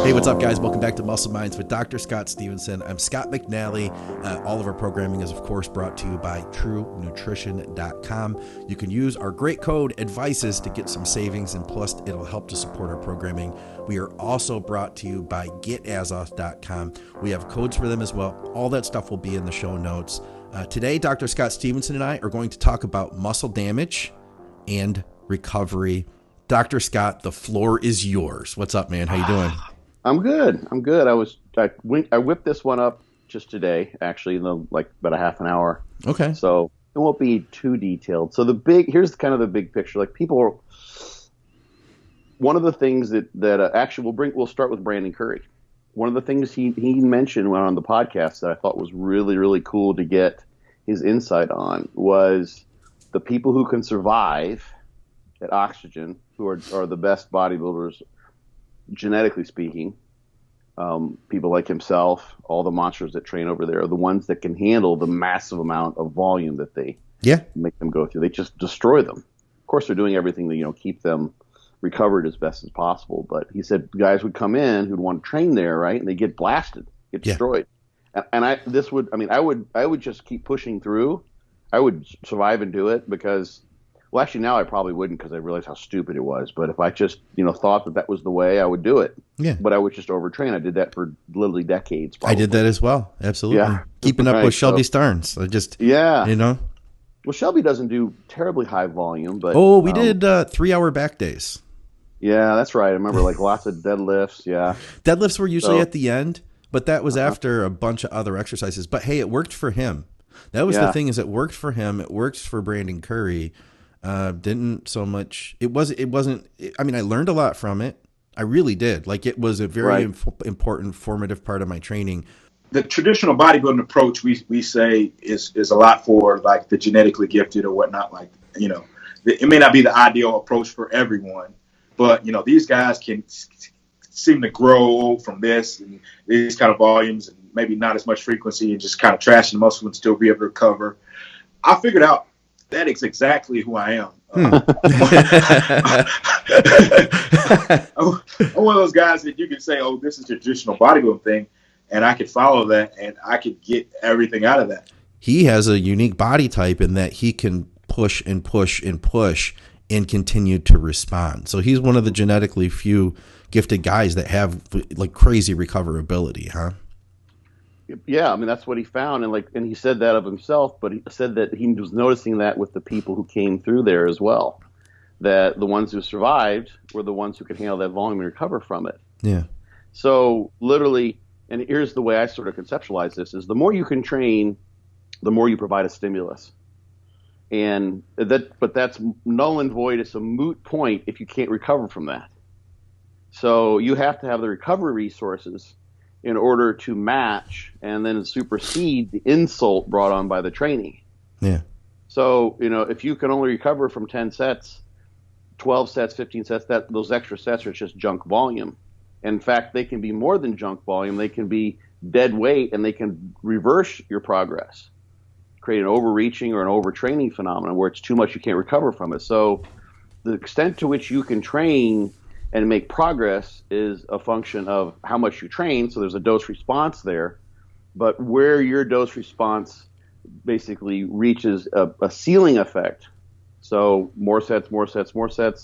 Hey, what's up, guys? Welcome back to Muscle Minds with Dr. Scott Stevenson. I'm Scott McNally. All of our programming is, of course, brought to you by TrueNutrition.com. You can use our great code ADVICES to get some savings, and plus it'll help to support our programming. We are also brought to you by GetAzoth.com. We have codes for them as well. All that stuff will be in the show notes. Today, Dr. Scott Stevenson and I are going to talk about muscle damage and recovery. Dr. Scott, the floor is yours. What's up, man? How you doing? I'm good. I whipped this one up just today, actually, in about a half an hour. Okay. So it won't be too detailed. So here's kind of the big picture. One of the things that actually we'll start with Brandon Curry. One of the things he mentioned when on the podcast that I thought was really, really cool to get his insight on was the people who can survive at oxygen, who are the best bodybuilders, genetically speaking. People like himself, all the monsters that train over there, are the ones that can handle the massive amount of volume that they make them go through. They just destroy them. Of course, they're doing everything to keep them recovered as best as possible. But he said guys would come in who'd want to train there, right, and they get blasted, get destroyed. And I would just keep pushing through. I would survive and do it because. Well, actually, now I probably wouldn't because I realized how stupid it was. But if I just, thought that was the way, I would do it. Yeah. But I would just overtrain. I did that for literally decades. Probably. I did that as well. Absolutely. Yeah. Keeping up with Shelby Starnes. Well, Shelby doesn't do terribly high volume, but we did 3-hour back days. Yeah, that's right. I remember lots of deadlifts. Yeah. Deadlifts were usually at the end, but that was after a bunch of other exercises. But hey, it worked for him. That was the thing, is it worked for him. It works for Brandon Curry. Didn't so much. It wasn't. I mean, I learned a lot from it. I really did. It was a very important, formative part of my training. The traditional bodybuilding approach we say is a lot for the genetically gifted or whatnot. It may not be the ideal approach for everyone, but these guys can seem to grow from this and these kind of volumes and maybe not as much frequency and just kind of trash the muscle and still be able to recover. I figured out that is exactly who I am. I'm one of those guys that you can say, oh, this is a traditional bodybuilding thing, and I could follow that, and I could get everything out of that. He has a unique body type in that he can push and push and push and continue to respond. So he's one of the genetically few gifted guys that have crazy recoverability, huh? Yeah, I mean, that's what he found, and he said that of himself, but he said that he was noticing that with the people who came through there as well, that the ones who survived were the ones who could handle that volume and recover from it. Yeah. So literally, and here's the way I sort of conceptualize this, is the more you can train, the more you provide a stimulus. But that's null and void. It's a moot point if you can't recover from that. So you have to have the recovery resources in order to match and then supersede the insult brought on by the training. Yeah. So, if you can only recover from 10 sets, 12 sets, 15 sets, those extra sets are just junk volume. In fact, they can be more than junk volume. They can be dead weight, and they can reverse your progress, create an overreaching or an overtraining phenomenon where it's too much, you can't recover from it. So the extent to which you can train and make progress is a function of how much you train. So there's a dose response there, but where your dose response basically reaches a ceiling effect. So more sets. At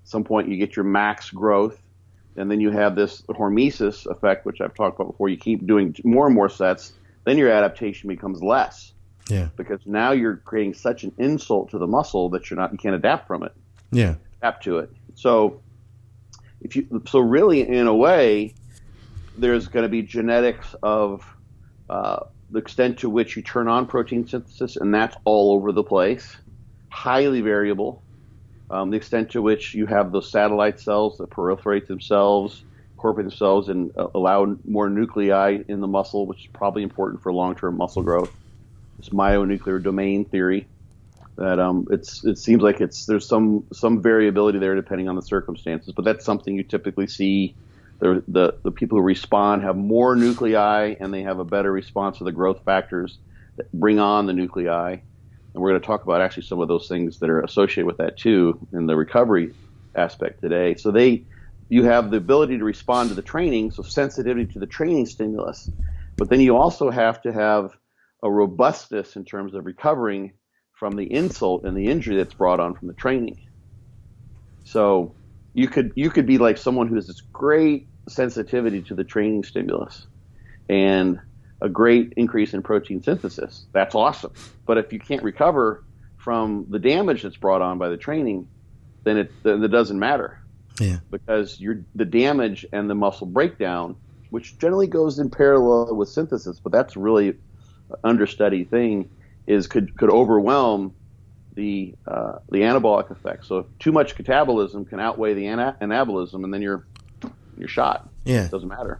some point you get your max growth, and then you have this hormesis effect, which I've talked about before. You keep doing more and more sets, then your adaptation becomes less. Yeah. Because now you're creating such an insult to the muscle that you can't adapt from it. Yeah. Adapt to it. So really, in a way, there's going to be genetics of the extent to which you turn on protein synthesis, and that's all over the place, highly variable. The extent to which you have those satellite cells that proliferate themselves, incorporate themselves, and allow more nuclei in the muscle, which is probably important for long-term muscle growth. This myonuclear domain theory. That it seems like there's some variability there depending on the circumstances, but that's something you typically see. The people who respond have more nuclei, and they have a better response to the growth factors that bring on the nuclei. And we're going to talk about actually some of those things that are associated with that too in the recovery aspect today. So you have the ability to respond to the training, so sensitivity to the training stimulus, but then you also have to have a robustness in terms of recovering from the insult and the injury that's brought on from the training. So you could be like someone who has this great sensitivity to the training stimulus and a great increase in protein synthesis. That's awesome. But if you can't recover from the damage that's brought on by the training, then it doesn't matter. Yeah. Because the damage and the muscle breakdown, which generally goes in parallel with synthesis, but that's really an understudied thing, could overwhelm the anabolic effect. So if too much catabolism can outweigh the anabolism, and then you're shot. Yeah. It doesn't matter.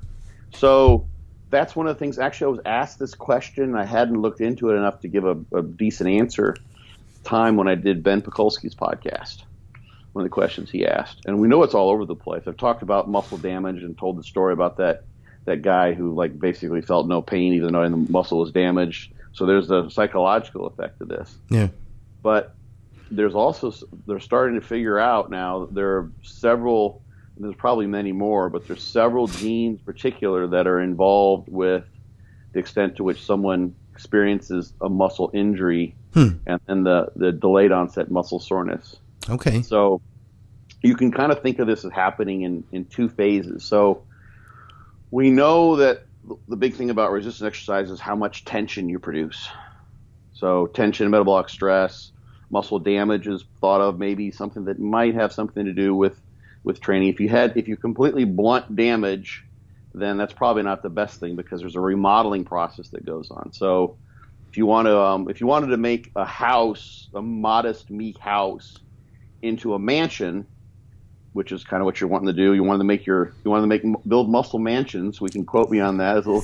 So that's one of the things. Actually, I was asked this question. I hadn't looked into it enough to give a decent answer. Time when I did Ben Pekulski's podcast, one of the questions he asked, and we know it's all over the place. I've talked about muscle damage and told the story about that guy who like basically felt no pain even though the muscle was damaged. So there's a psychological effect to this. Yeah. But they're starting to figure out now, there's probably many more, but there's several genes in particular that are involved with the extent to which someone experiences a muscle injury and the delayed onset muscle soreness. Okay. So you can kind of think of this as happening in two phases. So we know that the big thing about resistance exercise is how much tension you produce. So tension, metabolic stress, muscle damage is thought of maybe something that might have something to do with training. If you completely blunt damage, then that's probably not the best thing because there's a remodeling process that goes on. So if you wanted to make a house, a modest meek house, into a mansion, which is kind of what you're wanting to do. You want to build muscle mansions. We can quote me on that as a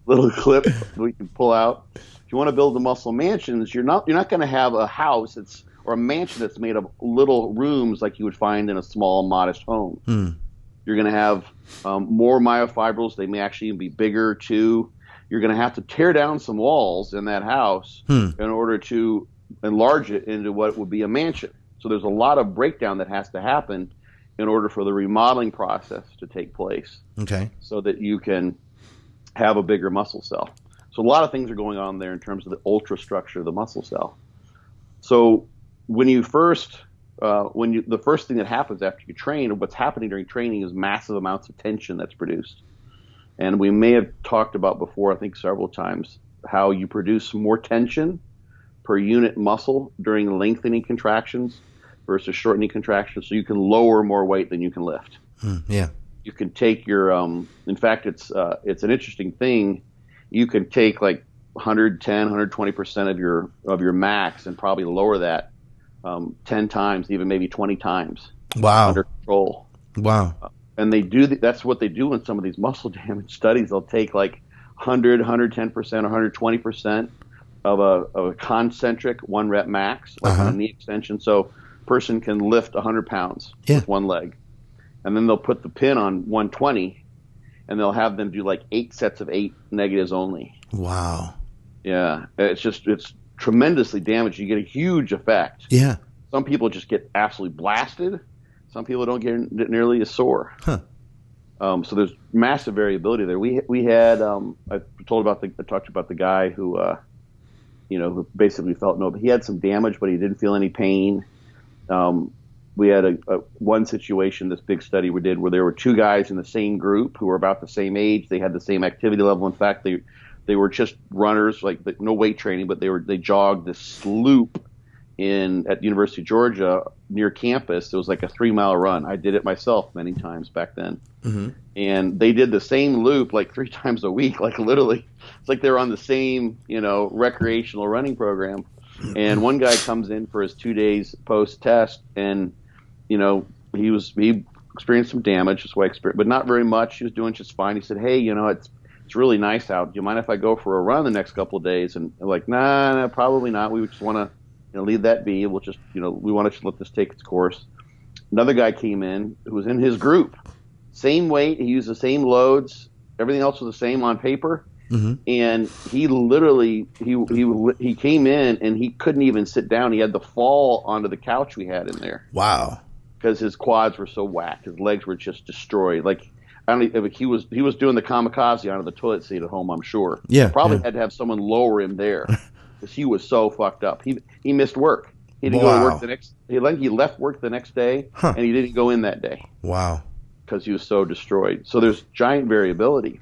little clip we can pull out. If you want to build the muscle mansions, you're not going to have a house or a mansion that's made of little rooms like you would find in a small, modest home. You're going to have more myofibrils. They may actually even be bigger too. You're going to have to tear down some walls in that house in order to enlarge it into what would be a mansion. So there's a lot of breakdown that has to happen in order for the remodeling process to take place. Okay. So that you can have a bigger muscle cell. So a lot of things are going on there in terms of the ultrastructure of the muscle cell. So when the first thing that happens after you train, or what's happening during training, is massive amounts of tension that's produced. And we may have talked about before, I think several times, how you produce more tension per unit muscle during lengthening contractions versus shortening contractions, so you can lower more weight than you can lift. Yeah. You can take your in fact, it's an interesting thing. You can take like 110, 120% of your max and probably lower that 10 times, even maybe 20 times. Wow. Under control. Wow. And they do that's what they do in some of these muscle damage studies. They'll take like 100, 110%, 120% of a concentric 1 rep max, like a knee extension. So person can lift 100 pounds with one leg. And then they'll put the pin on 120 and they'll have them do like 8 sets of 8 negatives only. Wow. Yeah. It's tremendously damaging. You get a huge effect. Yeah. Some people just get absolutely blasted. Some people don't get nearly as sore. Huh. So there's massive variability there. We had I talked about the guy who who basically felt no, but he had some damage, but he didn't feel any pain. We had one situation, this big study we did, where there were 2 guys in the same group who were about the same age. They had the same activity level. In fact, they were just runners, like no weight training, but they jogged this loop at the University of Georgia near campus. It was like a 3-mile run. I did it myself many times back then. Mm-hmm. And they did the same loop like 3 times a week, like literally. It's like they were on the same, recreational running program. And one guy comes in for his 2 days post-test, and, he experienced some damage, but not very much. He was doing just fine. He said, hey, it's really nice out. Do you mind if I go for a run the next couple of days? And they're like, nah, probably not. We just want to leave that be. We'll just, we want to let this take its course. Another guy came in who was in his group. Same weight. He used the same loads. Everything else was the same on paper. Mm-hmm. And he literally, he came in and he couldn't even sit down. He had to fall onto the couch we had in there. Wow. because his quads were so whacked. His legs were just destroyed. Like, I don't know, he was doing the kamikaze out of the toilet seat at home, I'm sure. Yeah. Probably had to have someone lower him there because he was so fucked up. He missed work. He didn't go to work the next. He left work the next day, and he didn't go in that day. Wow. Because he was so destroyed. So there's giant variability.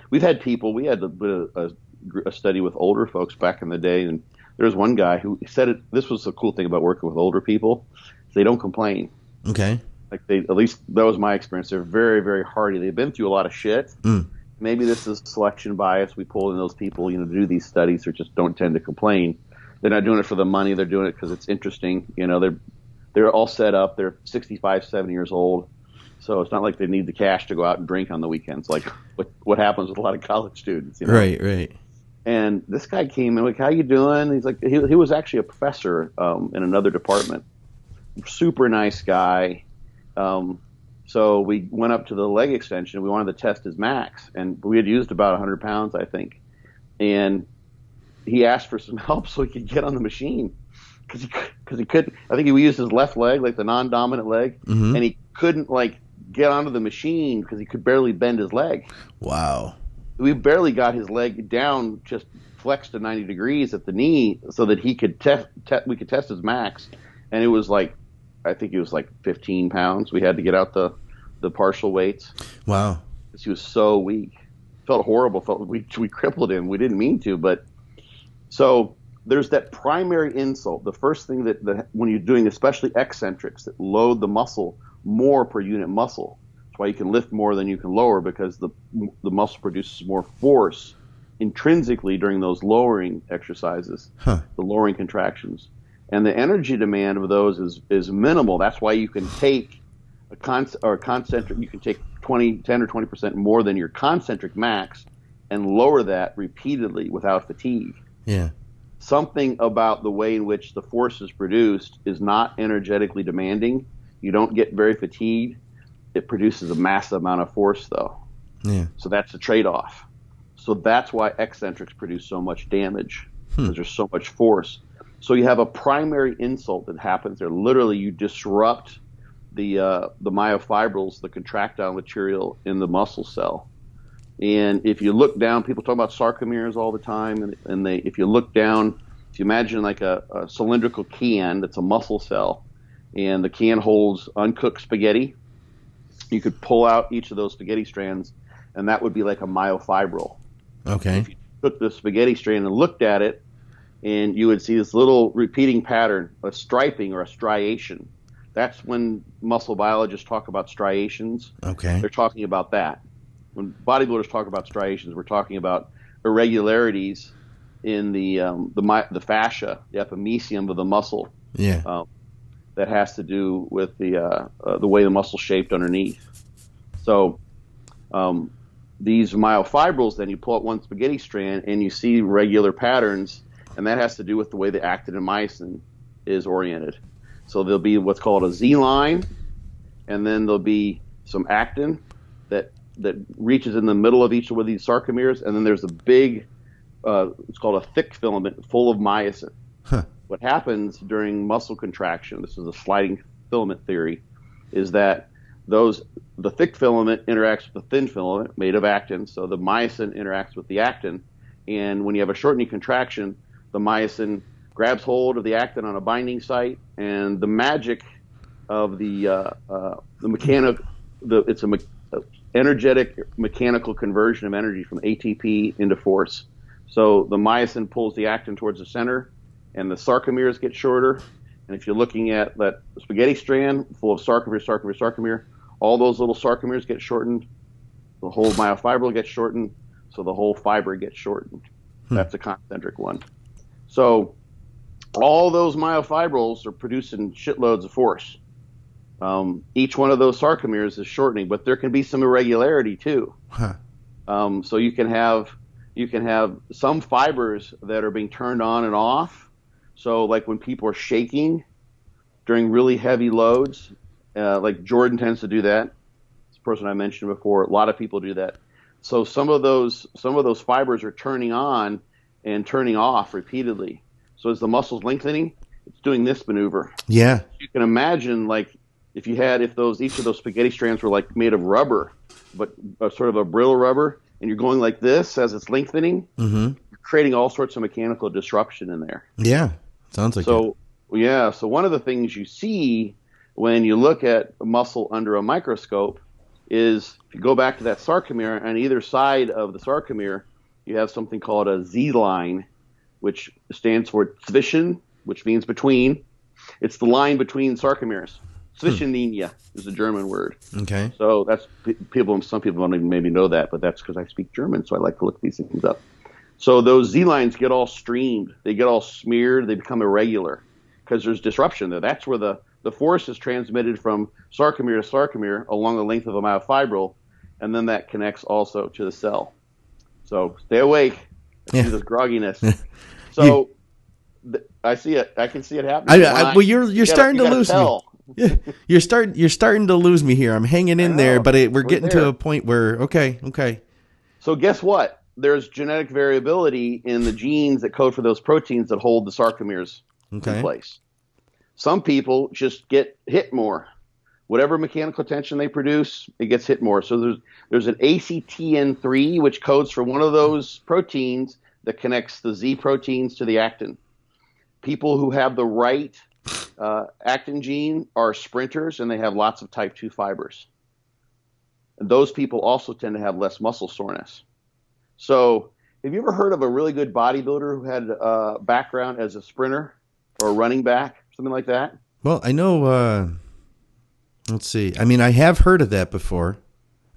We had a study with older folks back in the day, and there was one guy who said it. This was the cool thing about working with older people. They don't complain. Okay. Like at least that was my experience. They're very, very hardy. They've been through a lot of shit. Maybe this is selection bias. We pull in those people, to do these studies who just don't tend to complain. They're not doing it for the money. They're doing it because it's interesting. They're all set up. They're 65, 70 years old. So it's not like they need the cash to go out and drink on the weekends, like what happens with a lot of college students. Right. And this guy came in like, "How you doing?" He's like, he was actually a professor in another department. Super nice guy. So we went up to the leg extension. We wanted to test his max, and we had used about 100 pounds, I think. And he asked for some help so he could get on the machine because he couldn't. I think he used his left leg, like the non-dominant leg, and he couldn't get onto the machine because he could barely bend his leg. Wow. We barely got his leg down, just flexed to 90 degrees at the knee so that he could we could test his max. And it was I think it was 15 pounds. We had to get out the partial weights. Wow. Because he was so weak. Felt horrible. We crippled him. We didn't mean to, but so there's that primary insult. The first thing that when you're doing especially eccentrics that load the muscle more per unit muscle. That's why you can lift more than you can lower, because the muscle produces more force intrinsically during those lowering exercises, the lowering contractions. And the energy demand of those is minimal. That's why you can take a concentric, you can take 10 or 20% more than your concentric max and lower that repeatedly without fatigue. Yeah. Something about the way in which the force is produced is not energetically demanding. You don't get very fatigued. It produces a massive amount of force, though. Yeah. So that's the trade-off. So that's why eccentrics produce so much damage, because there's so much force. So you have a primary insult that happens there. Literally, you disrupt the myofibrils, the contractile material in the muscle cell. And if you look down, people talk about sarcomeres all the time, and if you look down, if you imagine like a cylindrical can that's a muscle cell, and the can holds uncooked spaghetti, you could pull out each of those spaghetti strands, and that would be like a myofibril. Okay. If you took the spaghetti strand and looked at it, and you would see this little repeating pattern, a striping or a striation. That's when muscle biologists talk about striations. Okay. They're talking about that. When bodybuilders talk about striations, we're talking about irregularities in the fascia, the epimysium of the muscle. Yeah. That has to do with the way the muscle's shaped underneath. So these myofibrils, then you pull out one spaghetti strand and you see regular patterns, and that has to do with the way the actin and myosin is oriented. So there'll be what's called a Z line, and then there'll be some actin that reaches in the middle of each of these sarcomeres, and then there's a big, it's called a thick filament full of myosin. What happens during muscle contraction, this is a sliding filament theory, is that the thick filament interacts with the thin filament made of actin, so the myosin interacts with the actin, and when you have a shortening contraction, the myosin grabs hold of the actin on a binding site, and the magic of it's a energetic mechanical conversion of energy from ATP into force. So the myosin pulls the actin towards the center, and the sarcomeres get shorter. And if you're looking at that spaghetti strand full of sarcomere, all those little sarcomeres get shortened. The whole myofibril gets shortened, so the whole fiber gets shortened. That's a concentric one. So all those myofibrils are producing shitloads of force. Each one of those sarcomeres is shortening, but there can be some irregularity too. So you can have some fibers that are being turned on and off. So like when people are shaking during really heavy loads, like Jordan tends to do that. This person I mentioned before, a lot of people do that. So some of those fibers are turning on and turning off repeatedly. So as the muscle's lengthening, it's doing this maneuver. Yeah. You can imagine like if each of those spaghetti strands were like made of rubber, but sort of a brittle rubber, and you're going like this as it's lengthening, you're creating all sorts of mechanical disruption in there. Yeah, sounds like so. Yeah, so one of the things you see when you look at a muscle under a microscope is, if you go back to that sarcomere, on either side of the sarcomere, you have something called a Z line, which stands for zwischen, which means between. It's the line between sarcomeres. Zwischenlinie is a German word. Okay. So that's some people don't even maybe know that, but that's because I speak German, so I like to look these things up. So those Z lines get all streamed, they get all smeared, they become irregular because there's disruption there. That's where the force is transmitted from sarcomere to sarcomere along the length of a myofibril, and then that connects also to the cell. So stay awake. I see this grogginess. So I see it. I can see it happening. Well, you're starting to lose me. You're starting to lose me here. I'm hanging in there, but we're getting to a point where okay. So guess what? There's genetic variability in the genes that code for those proteins that hold the sarcomeres in place. Some people just get hit more. Whatever mechanical tension they produce, it gets hit more. So there's an ACTN3, which codes for one of those proteins that connects the Z proteins to the actin. People who have the right actin gene are sprinters, and they have lots of type 2 fibers. And those people also tend to have less muscle soreness. So have you ever heard of a really good bodybuilder who had a background as a sprinter or a running back, something like that? Well, I know, let's see. I mean, I have heard of that before.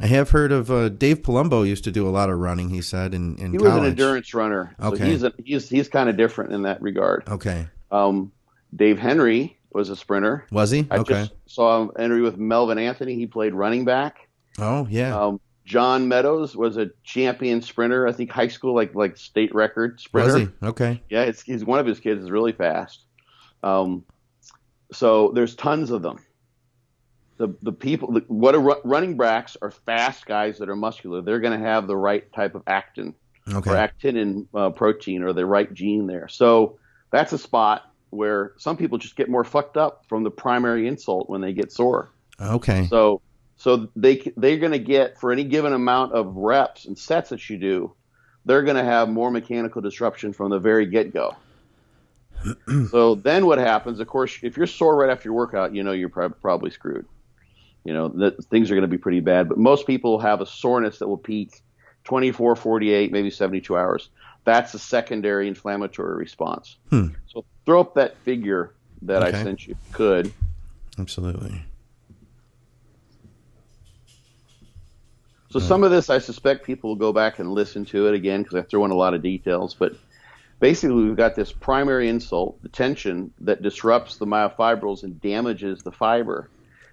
I have heard of Dave Palumbo used to do a lot of running, he said, in college. He was an endurance runner. Okay. So he's kind of different in that regard. Okay. Dave Henry was a sprinter. Was he? I just saw an interview with Melvin Anthony. He played running back. Oh, yeah. John Meadows was a champion sprinter. I think high school, like state record sprinter. Was he? Okay. Yeah, he's one of his kids is really fast. So there's tons of them. The people, running backs are fast guys that are muscular. They're going to have the right type of actin or actinin protein or the right gene there. So that's a spot where some people just get more fucked up from the primary insult when they get sore. Okay. So they're going to get, for any given amount of reps and sets that you do, they're going to have more mechanical disruption from the very get-go. So then what happens, of course, if you're sore right after your workout, you're probably screwed. Things are going to be pretty bad. But most people have a soreness that will peak 24, 48, maybe 72 hours. That's a secondary inflammatory response. So throw up that figure that I sent you, if you could. Absolutely. So some of this, I suspect people will go back and listen to it again because I throw in a lot of details. But basically, we've got this primary insult, the tension that disrupts the myofibrils and damages the fiber.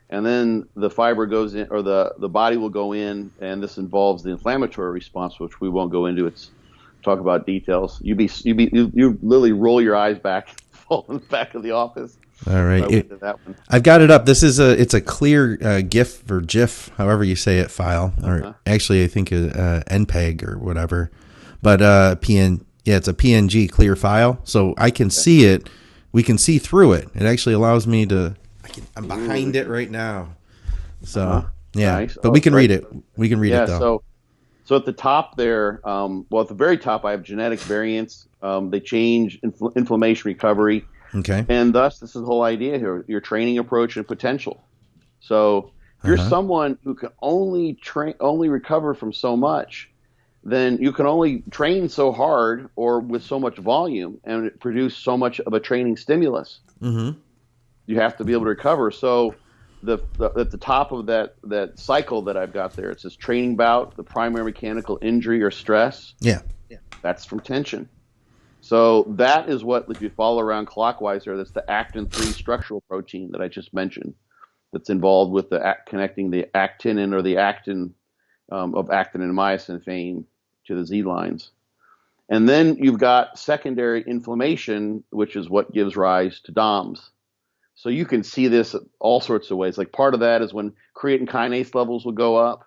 And then the fiber goes in, or the body will go in, and this involves the inflammatory response, which we won't go into. Talk about details. You literally roll your eyes back, fall in the back of the office. All right, I've got it up. It's a clear GIF or GIF, however you say it, file, or actually I think NPEG or whatever. But it's a PNG clear file, so I can see it. We can see through it. It actually allows me to. I'm behind it right now, so nice. But we can read it. We can read it though. So at the top there, at the very top, I have genetic variants. They change inflammation recovery. Okay. And thus, this is the whole idea here: your training approach and potential. So if you're someone who can only recover from so much, then you can only train so hard or with so much volume and produce so much of a training stimulus. Mm-hmm. You have to be able to recover. So at the top of that cycle that I've got there, it says training bout, the primary mechanical injury or stress. Yeah. That's from tension. So that is what, if you follow around clockwise there, that's the actin-3 structural protein that I just mentioned that's involved with connecting the actinin or the actin of actin and myosin fame to the Z lines. And then you've got secondary inflammation, which is what gives rise to DOMS. So you can see this all sorts of ways. Like part of that is when creatine kinase levels will go up.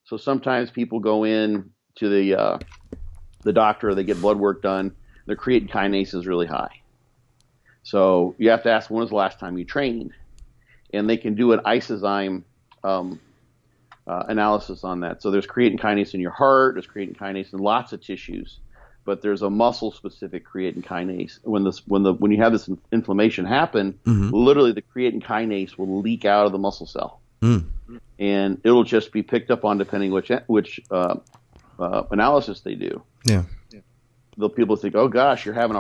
So sometimes people go in to the doctor, they get blood work done, their creatine kinase is really high. So you have to ask, when was the last time you trained? and they can do an isozyme analysis on that. So there's creatine kinase in your heart, there's creatine kinase in lots of tissues, but there's a muscle-specific creatine kinase. When you have this inflammation happen, literally the creatine kinase will leak out of the muscle cell, and it'll just be picked up on depending which analysis they do. Yeah. The people think, oh gosh, you've had a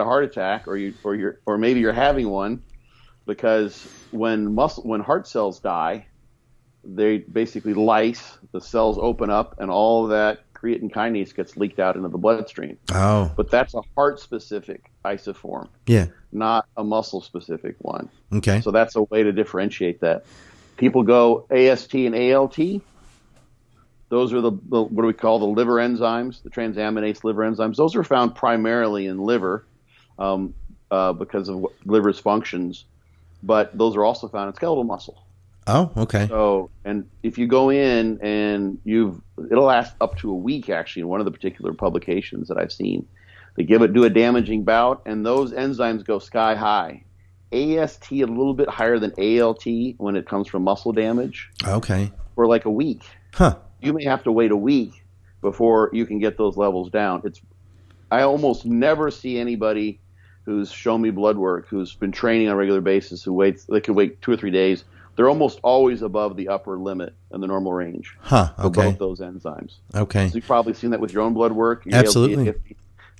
heart attack, or maybe you're having one, because when heart cells die, they basically lyse, the cells open up, and all of that creatine kinase gets leaked out into the bloodstream. Oh. But that's a heart-specific isoform, not a muscle-specific one. Okay. So that's a way to differentiate that. People go AST and ALT. Those are the what do we call the liver enzymes, the transaminase liver enzymes. Those are found primarily in liver because of liver's functions, but those are also found in skeletal muscle. Oh, okay. So, and if you go in and it'll last up to a week actually in one of the particular publications that I've seen. They do a damaging bout, and those enzymes go sky high. AST a little bit higher than ALT when it comes from muscle damage. Okay. For like a week. Huh. You may have to wait a week before you can get those levels down. I almost never see anybody who's shown me blood work, who's been training on a regular basis, they could wait 2 or 3 days. They're almost always above the upper limit in the normal range for both those enzymes. Okay. So you've probably seen that with your own blood work. Absolutely.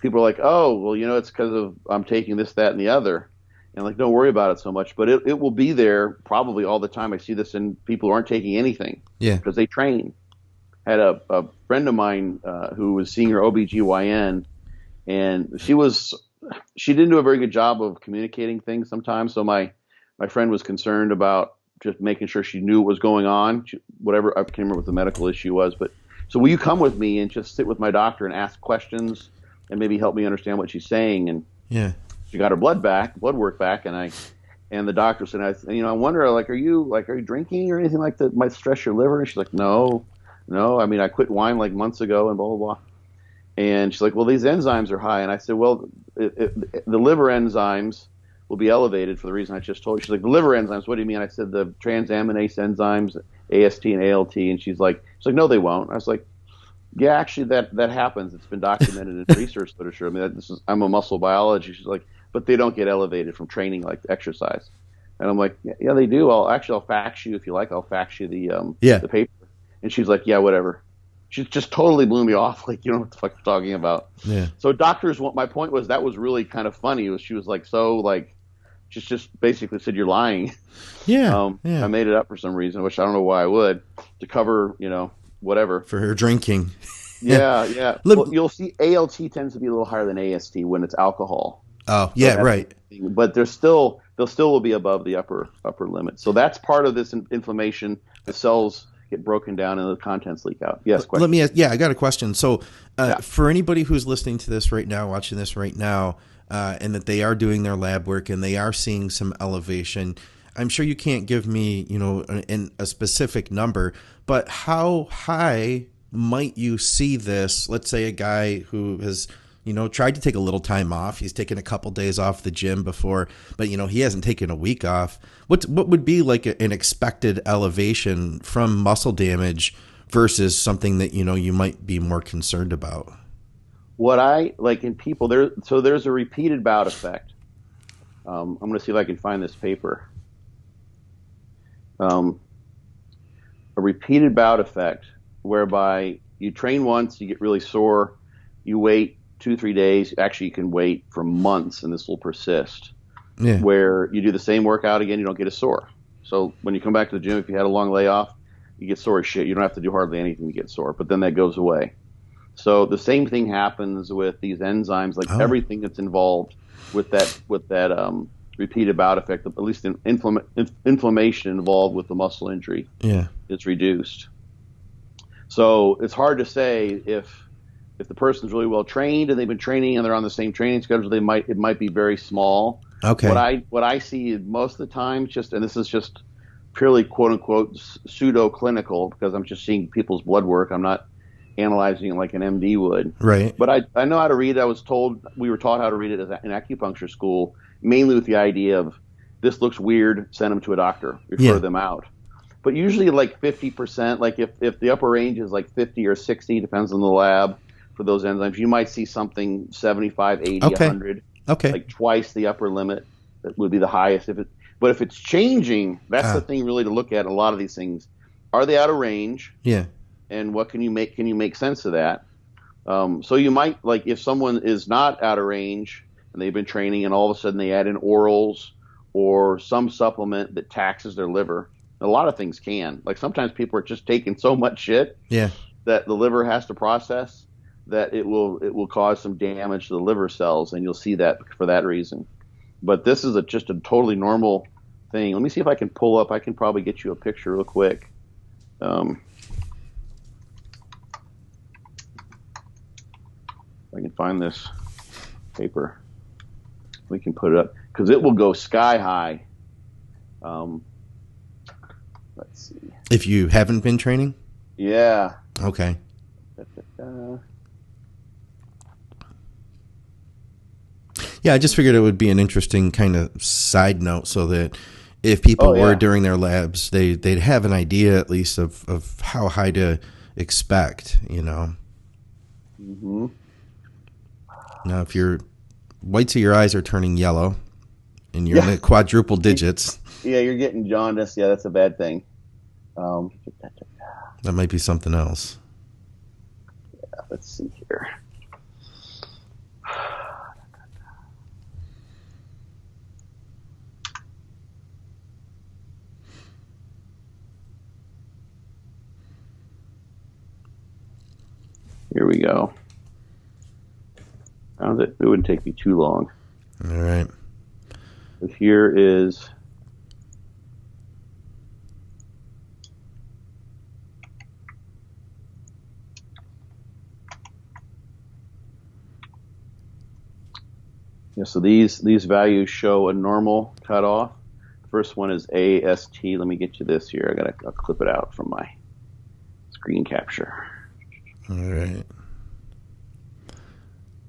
People are like, oh, well, it's because of I'm taking this, that, and the other. And like, don't worry about it so much. But it will be there probably all the time. I see this in people who aren't taking anything because they train. I had a friend of mine who was seeing her OBGYN, and she didn't do a very good job of communicating things sometimes. So my friend was concerned about just making sure she knew what was going on, whatever, I can't remember what the medical issue was. But so will you come with me and just sit with my doctor and ask questions and maybe help me understand what she's saying? And she got her blood work back, and the doctor said, I wonder, are you drinking or anything like that might stress your liver? And she's like, no, I mean, I quit wine like months ago and blah, blah, blah. And she's like, well, these enzymes are high. And I said, well, the liver enzymes will be elevated for the reason I just told you. She's like, the liver enzymes, what do you mean? I said, the transaminase enzymes, AST and ALT. And she's like, no, they won't. I was like, yeah, actually that happens. It's been documented in research literature. I mean, I'm a muscle biology. She's like, but they don't get elevated from training like exercise. And I'm like, yeah, they do. I'll fax you if you like. I'll fax you the paper. And she's like, yeah, whatever. She just totally blew me off. Like, you know what the fuck you're talking about. Yeah. So my point was that was really kind of funny. She was like, she just basically said, you're lying. Yeah. I made it up for some reason, which I don't know why I would, to cover, whatever. For her drinking. Yeah. Well, you'll see ALT tends to be a little higher than AST when it's alcohol. Oh, yeah, so right. But they'll still will be above the upper limit. So that's part of this inflammation. The cells get broken down and the contents leak out. Yes, question. Let me ask, I got a question. So for anybody who's listening to this right now, watching this right now, and that they are doing their lab work and they are seeing some elevation, I'm sure you can't give me, a specific number, but how high might you see this? Let's say a guy who has tried to take a little time off. He's taken a couple days off the gym before, but he hasn't taken a week off. What would be like an expected elevation from muscle damage versus something that you might be more concerned about? What I like in people there's a repeated bout effect. I'm going to see if I can find this paper. A repeated bout effect whereby you train once, you get really sore, you wait 2-3 days. Actually, you can wait for months, and this will persist. Yeah. Where you do the same workout again, you don't get as sore. So when you come back to the gym, if you had a long layoff, you get sore as shit. You don't have to do hardly anything to get sore, but then that goes away. So the same thing happens with these enzymes, like everything that's involved with that repeated bout effect. At least inflammation involved with the muscle injury, is reduced. So it's hard to say if the person's really well trained and they've been training and they're on the same training schedule, it might be very small. Okay. What I see most of the time, and this is just purely quote unquote pseudo clinical because I'm just seeing people's blood work. I'm not analyzing it like an MD would. Right. But I know how to read it. We were taught how to read it in acupuncture school, mainly with the idea of this looks weird, send them to a doctor, refer them out. But usually like 50%, like if the upper range is like 50 or 60, depends on the lab for those enzymes, you might see something 75, 80, 100. Okay. Like twice the upper limit. That would be the highest. But if it's changing, that's the thing really to look at in a lot of these things. Are they out of range? Yeah. And what can you make sense of that? So you might, like, if someone is not out of range and they've been training and all of a sudden they add in orals or some supplement that taxes their liver. A lot of things can. Like sometimes people are just taking so much shit that the liver has to process that it will cause some damage to the liver cells, and you'll see that for that reason. But this is just a totally normal thing. Let me see if I can pull up. I can probably get you a picture real quick. I can find this paper. We can put it up because it will go sky high. Let's see. If you haven't been training? Yeah. Okay. Yeah, I just figured it would be an interesting kind of side note so that if people were during their labs, they'd have an idea at least of how high to expect, you know. Mm-hmm. Now, if your whites of your eyes are turning yellow and you're in the quadruple digits. Yeah, you're getting jaundice. Yeah, that's a bad thing. That might be something else. Yeah, let's see here. Here we go. It wouldn't take me too long. All right. So here is so these values show a normal cutoff. First one is AST. Let me get you this here. I'll clip it out from my screen capture. All right.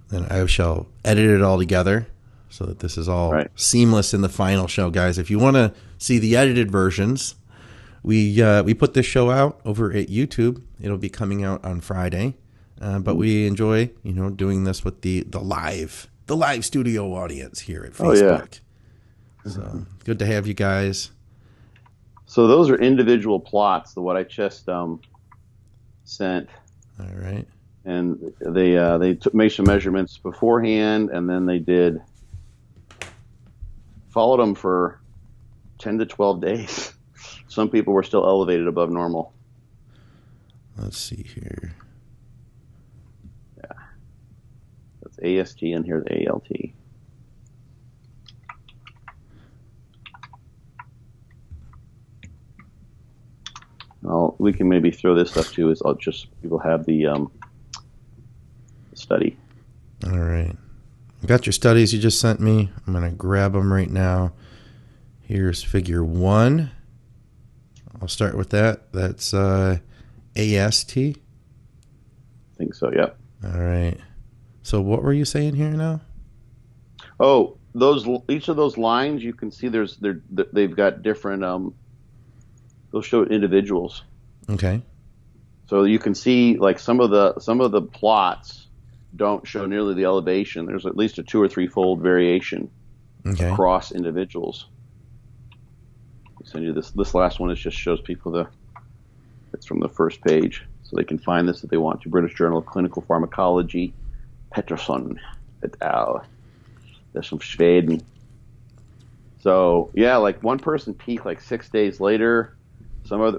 Then I shall edit it all together so that this is all seamless in the final show, guys. If you want to see the edited versions, we put this show out over at YouTube. It'll be coming out on Friday, but we enjoy doing this with the live studio audience here at Facebook. So good to have you guys. So those are individual plots. What I just sent. All right. And they made some measurements beforehand, and then they followed them for 10 to 12 days. Some people were still elevated above normal. Let's see here. Yeah. That's AST, and here's ALT. We can maybe throw this stuff too. Is people have the study. All right. I got your studies you just sent me. I'm going to grab them right now. Here's figure 1. I'll start with that. That's AST. I think so, yep. All right. So what were you saying here now? Oh, each of those lines you can see they've got different they'll show individuals. Okay. So you can see like some of the plots don't show nearly the elevation. There's at least a 2 or 3-fold variation across individuals. I'll send you this last one. It just shows people it's from the first page, so they can find this if they want to. British Journal of Clinical Pharmacology, Pettersson et al. That's from Sweden. So yeah, like one person peaked like 6 days later.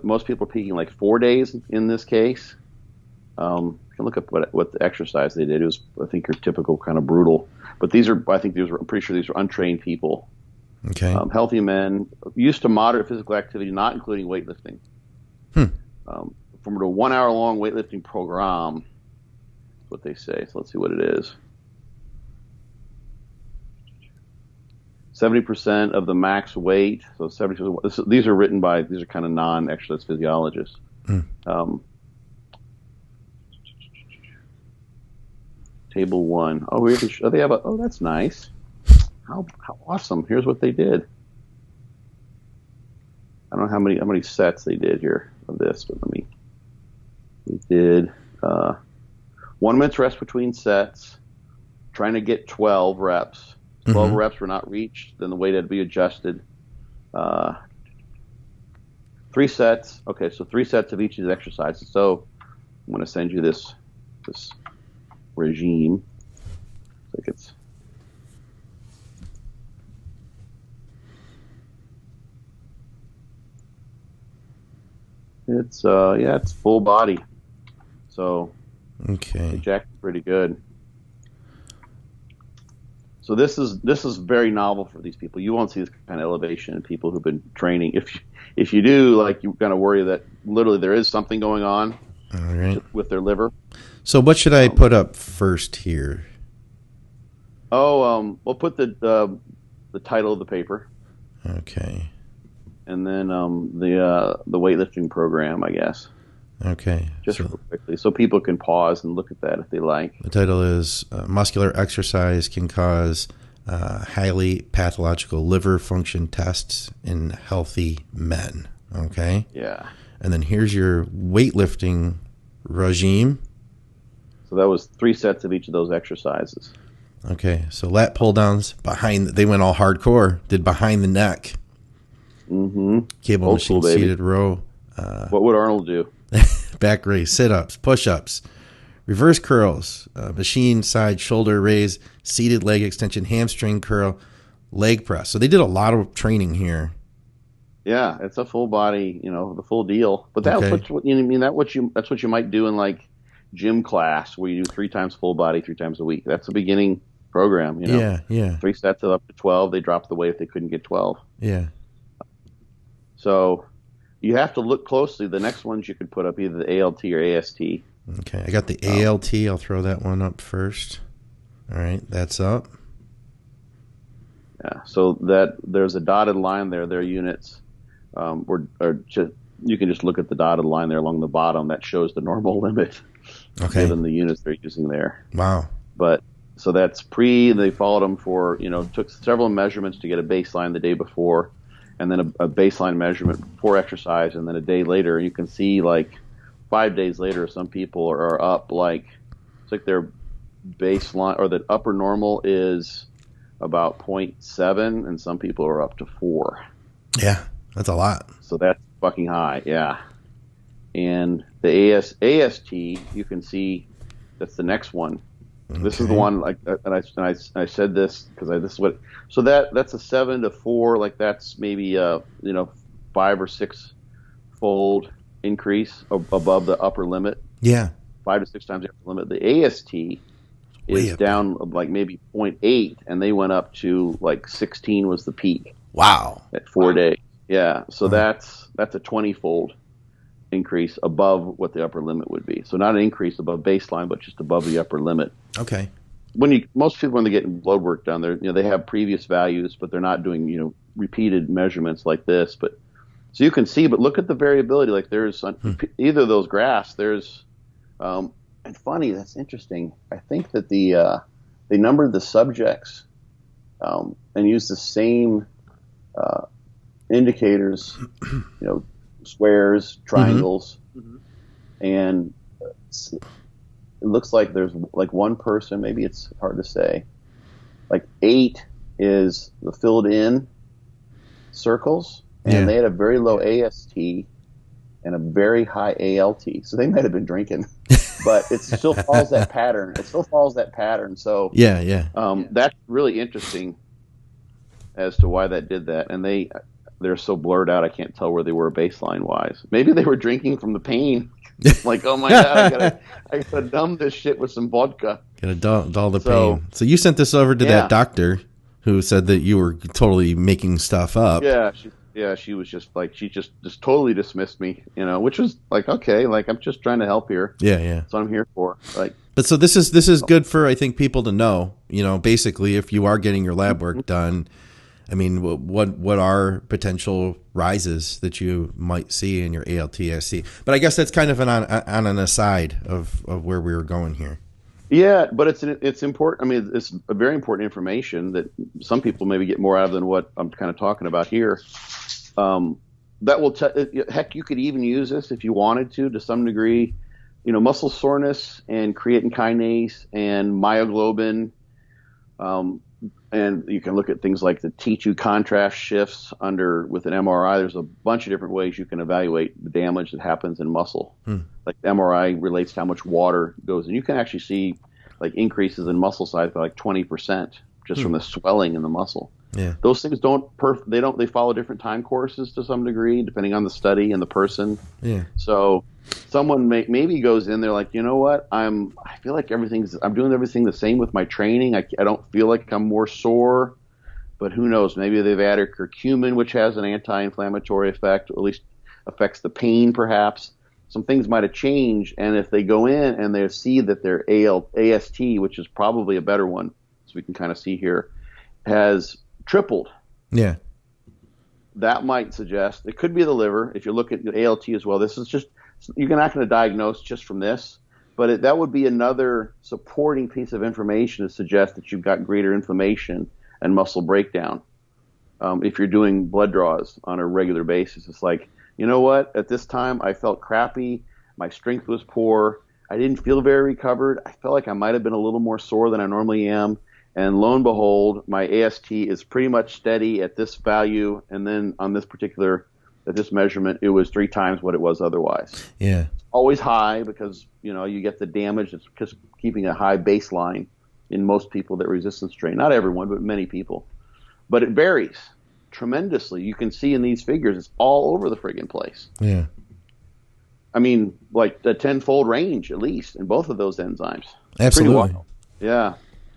Most people are peaking like 4 days in this case. You can look up what the exercise they did. It was, I think, your typical kind of brutal. But I'm pretty sure these are untrained people. Okay. Healthy men, used to moderate physical activity, not including weightlifting. From a 1 hour long weightlifting program, that's what they say. So let's see what it is. 70% of the max weight. So 70%. These are kind of non-exercise physiologists. Table 1. Oh, they have oh, that's nice. How awesome. Here's what they did. I don't know how many sets they did here of this, but they did 1 minute's rest between sets, trying to get 12 reps. 12 reps were not reached, then the weight had to be adjusted. 3 sets. Okay, so 3 sets of each of these exercises. So I'm going to send you this regime. I think it's full body. So okay, Jack's pretty good. So this is very novel for these people. You won't see this kind of elevation in people who've been training. If you do, like, you kind of worry that literally there is something going on with their liver. So what should I put up first here? We'll put the title of the paper. Okay. And then the weightlifting program, I guess. Okay. Just real quickly, so people can pause and look at that if they like. The title is Muscular Exercise Can Cause Highly Pathological Liver Function Tests in Healthy Men. Okay? Yeah. And then here's your weightlifting regime. So that was 3 sets of each of those exercises. Okay. So lat pull downs they went all hardcore, did behind the neck. Cable Old machine, school, baby. seated row. What would Arnold do? Back raise, sit-ups, push-ups, reverse curls, machine side shoulder raise, seated leg extension, hamstring curl, leg press. So they did a lot of training here. Yeah, it's a full body, the full deal. But that's that's what you might do in like gym class where you do 3 times full body 3 times a week. That's a beginning program, Yeah. 3 sets of up to 12. They dropped the weight if they couldn't get 12. Yeah. So you have to look closely. The next ones you could put up either the ALT or AST. Okay, I got the ALT. I'll throw that one up first. All right, that's up. Yeah, so that there's a dotted line there. Their units, you can just look at the dotted line there along the bottom. That shows the normal limit. Okay. Given the units they're using there. Wow. But so that's they followed them for took several measurements to get a baseline the day before. And then a baseline measurement before exercise, and then a day later, you can see like 5 days later, some people are up it's like their baseline or the upper normal is about 0.7, and some people are up to 4. Yeah, that's a lot. So that's fucking high, yeah. And the AST, you can see that's the next one. Okay. This is the one, I said this because this is what. So that's a 7 to 4, like that's maybe 5 or 6 fold increase above the upper limit. Yeah, 5 to 6 times the upper limit. The AST is down like maybe 0.8, and they went up to like 16 was the peak. Wow. At 4 days. Yeah, so that's a 20-fold increase above what the upper limit would be. So not an increase above baseline, but just above the upper limit. Okay. Most people, when they get blood work done, they have previous values, but they're not doing repeated measurements like this. But so you can see, but look at the variability. Like there's either of those graphs. There's and funny, that's interesting. I think that they numbered the subjects and used the same indicators, squares, triangles, and it looks like there's like one person, maybe it's hard to say, like 8 is the filled in circles, and they had a very low AST and a very high ALT, so they might have been drinking, but it still follows that pattern. So that's really interesting as to why that did that, and they're so blurred out I can't tell where they were baseline wise. Maybe they were drinking from the pain. Like, oh my god, I gotta dumb this shit with some vodka. Gotta dull the pain. So you sent this over to that doctor who said that you were totally making stuff up. She was just like, she just totally dismissed me, which was like, okay, like I'm just trying to help here. Yeah. That's what I'm here for. Like, but so this is good for, I think, people to know. Basically, if you are getting your lab work done, I mean, what are potential rises that you might see in your ALT, AST? But I guess that's kind of on an aside of where we were going here. Yeah, but it's important. I mean, it's a very important information that some people maybe get more out of than what I'm kind of talking about here. that will heck, you could even use this if you wanted to some degree. Muscle soreness and creatine kinase and myoglobin, and you can look at things like the T2 contrast shifts with an MRI. There's a bunch of different ways you can evaluate the damage that happens in muscle. Like the MRI relates to how much water goes, and you can actually see like increases in muscle size by like 20% just from the swelling in the muscle. Yeah. Those things they follow different time courses to some degree depending on the study and the person. Yeah. So someone maybe goes in there like, you know what, I feel like I'm doing everything the same with my training. I don't feel like I'm more sore, but who knows? Maybe they've added curcumin, which has an anti-inflammatory effect, or at least affects the pain perhaps. Some things might have changed, and if they go in and they see that their AST, which is probably a better one, so we can kind of see here, has tripled. Yeah. That might suggest it could be the liver. If you look at the ALT as well, this is just, you're not going to diagnose just from this, but that would be another supporting piece of information to suggest that you've got greater inflammation and muscle breakdown. If you're doing blood draws on a regular basis, it's like, you know what, at this time I felt crappy, my strength was poor, I didn't feel very recovered, I felt like I might have been a little more sore than I normally am, and lo and behold, my AST is pretty much steady at this value, and then on this at this measurement, it was 3 times what it was otherwise. Yeah. Always high because, you get the damage. It's just keeping a high baseline in most people that resistance train. Not everyone, but many people. But it varies tremendously. You can see in these figures, it's all over the friggin' place. Yeah. I mean, like a 10-fold range at least in both of those enzymes. Absolutely. Yeah.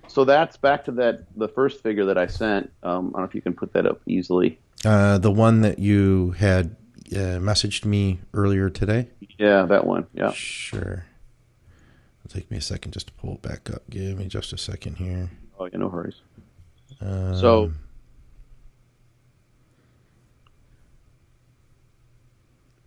So that's back to the first figure that I sent. I don't know if you can put that up easily. The one that you had messaged me earlier today? Yeah, that one. Yeah. Sure. It'll take me a second just to pull it back up. Give me just a second here. Oh, yeah, no hurries.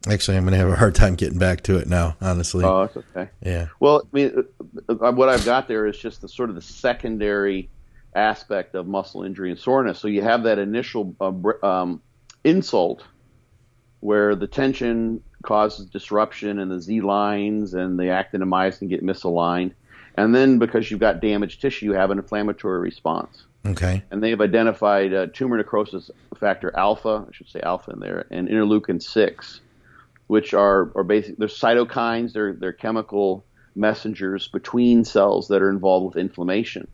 Actually, I'm going to have a hard time getting back to it now, honestly. Oh, that's okay. Yeah. Well, I mean, what I've got there is just the secondary aspect of muscle injury and soreness. So you have that initial insult where the tension causes disruption in the Z lines and the actin and myosin get misaligned. And then because you've got damaged tissue, you have an inflammatory response. Okay. And they've identified tumor necrosis factor alpha, I should say alpha in there, and interleukin 6, which are basically, they're cytokines, they're chemical messengers between cells that are involved with inflammation.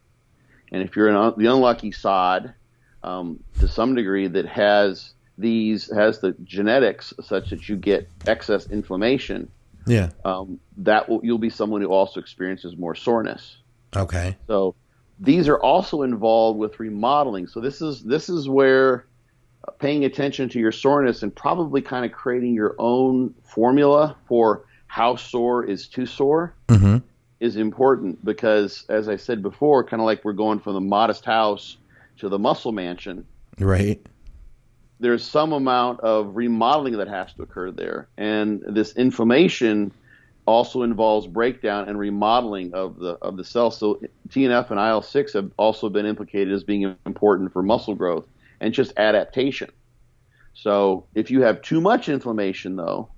And if you're the unlucky sod, to some degree, that has the genetics such that you get excess inflammation, yeah, you'll be someone who also experiences more soreness. Okay. So these are also involved with remodeling. So this is where paying attention to your soreness and probably kind of creating your own formula for how sore is too sore. Mm-hmm. Is important because, as I said before, kind of like we're going from the modest house to the muscle mansion. Right. There's some amount of remodeling that has to occur there. And this inflammation also involves breakdown and remodeling of the cells. So TNF and IL-6 have also been implicated as being important for muscle growth and just adaptation. So if you have too much inflammation, though,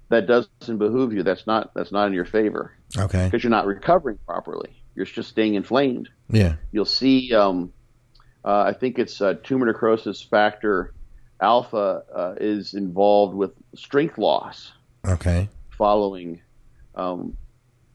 that doesn't behoove you. That's not in your favor. Okay. Because you're not recovering properly. You're just staying inflamed. Yeah. You'll see, I think it's tumor necrosis factor alpha is involved with strength loss. Okay. Following, actin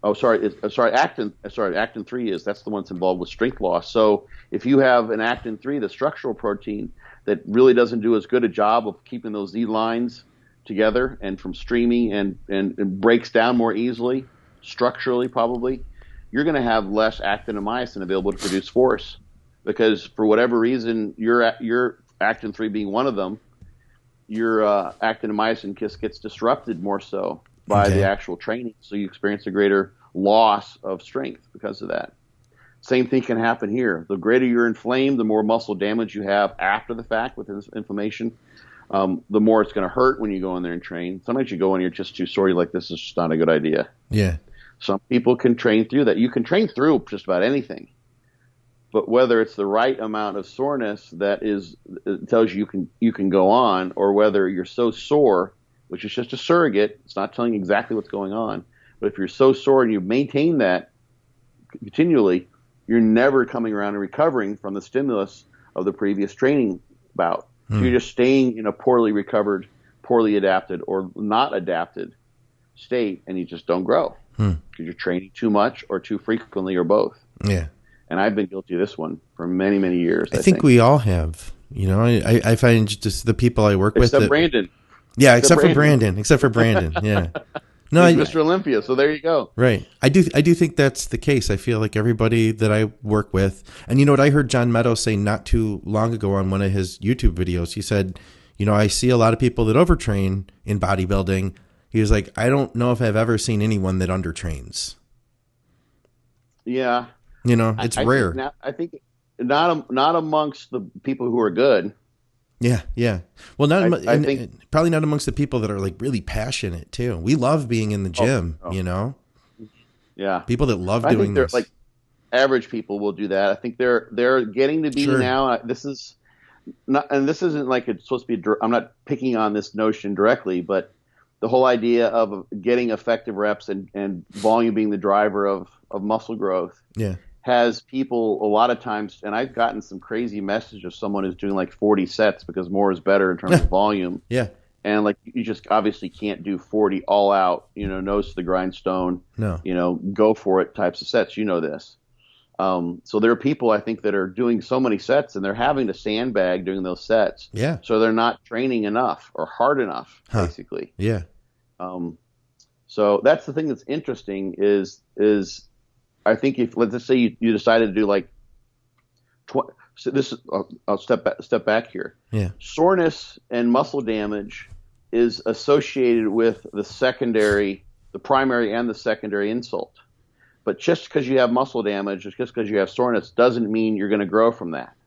3 is, that's the one that's involved with strength loss. So if you have an actin 3, the structural protein that really doesn't do as good a job of keeping those Z lines together and from streaming and breaks down more easily, structurally probably, you're going to have less actin and myosin available to produce force because for whatever reason, your actin 3 being one of them, your actin and myosin gets disrupted more so by the actual training. So you experience a greater loss of strength because of that. Same thing can happen here. The greater you're inflamed, the more muscle damage you have after the fact with this inflammation. The more it's going to hurt when you go in there and train. Sometimes you go in, you're just too sore. You're like, this is just not a good idea. Yeah. Some people can train through that. You can train through just about anything. But whether it's the right amount of soreness that tells you you can go on, or whether you're so sore, which is just a surrogate, it's not telling you exactly what's going on. But if you're so sore and you maintain that continually, you're never coming around and recovering from the stimulus of the previous training bout. So you're just staying in a poorly recovered, poorly adapted, or not adapted state, and you just don't grow because you're training too much or too frequently or both. Yeah. And I've been guilty of this one for many, many years. I think we all have. You know, I find just the people I work with. Except Brandon. Yeah, except for Brandon. Except for Brandon. Yeah. No, Mr. Olympia. So there you go. Right. I do think that's the case. I feel like everybody that I work with, and you know what I heard John Meadows say not too long ago on one of his YouTube videos. He said, you know, I see a lot of people that overtrain in bodybuilding. He was like, I don't know if I've ever seen anyone that undertrains. Yeah. You know, it's rare. I think not amongst the people who are good. Yeah, yeah. Well, I think probably not amongst the people that are like really passionate too. We love being in the gym, you know. Yeah, people that love doing this. Like average people will do that. I think they're getting to be now. This is not, and this isn't like it's supposed to be. I'm not picking on this notion directly, but the whole idea of getting effective reps and volume being the driver of muscle growth. Yeah. Has people a lot of times, and I've gotten some crazy message of someone who's doing like 40 sets because more is better in terms of volume. Yeah. And like you just obviously can't do 40 all out, you know, nose to the grindstone, you know, go for it types of sets. You know this. So there are people I think that are doing so many sets and they're having to sandbag doing those sets. Yeah. So they're not training enough or hard enough, basically. Yeah. So that's the thing that's interesting is I think if let's just say you decided to do like, so this I'll step back here. Yeah. Soreness and muscle damage is associated with the primary and the secondary insult. But just because you have muscle damage, just because you have soreness, doesn't mean you're going to grow from that.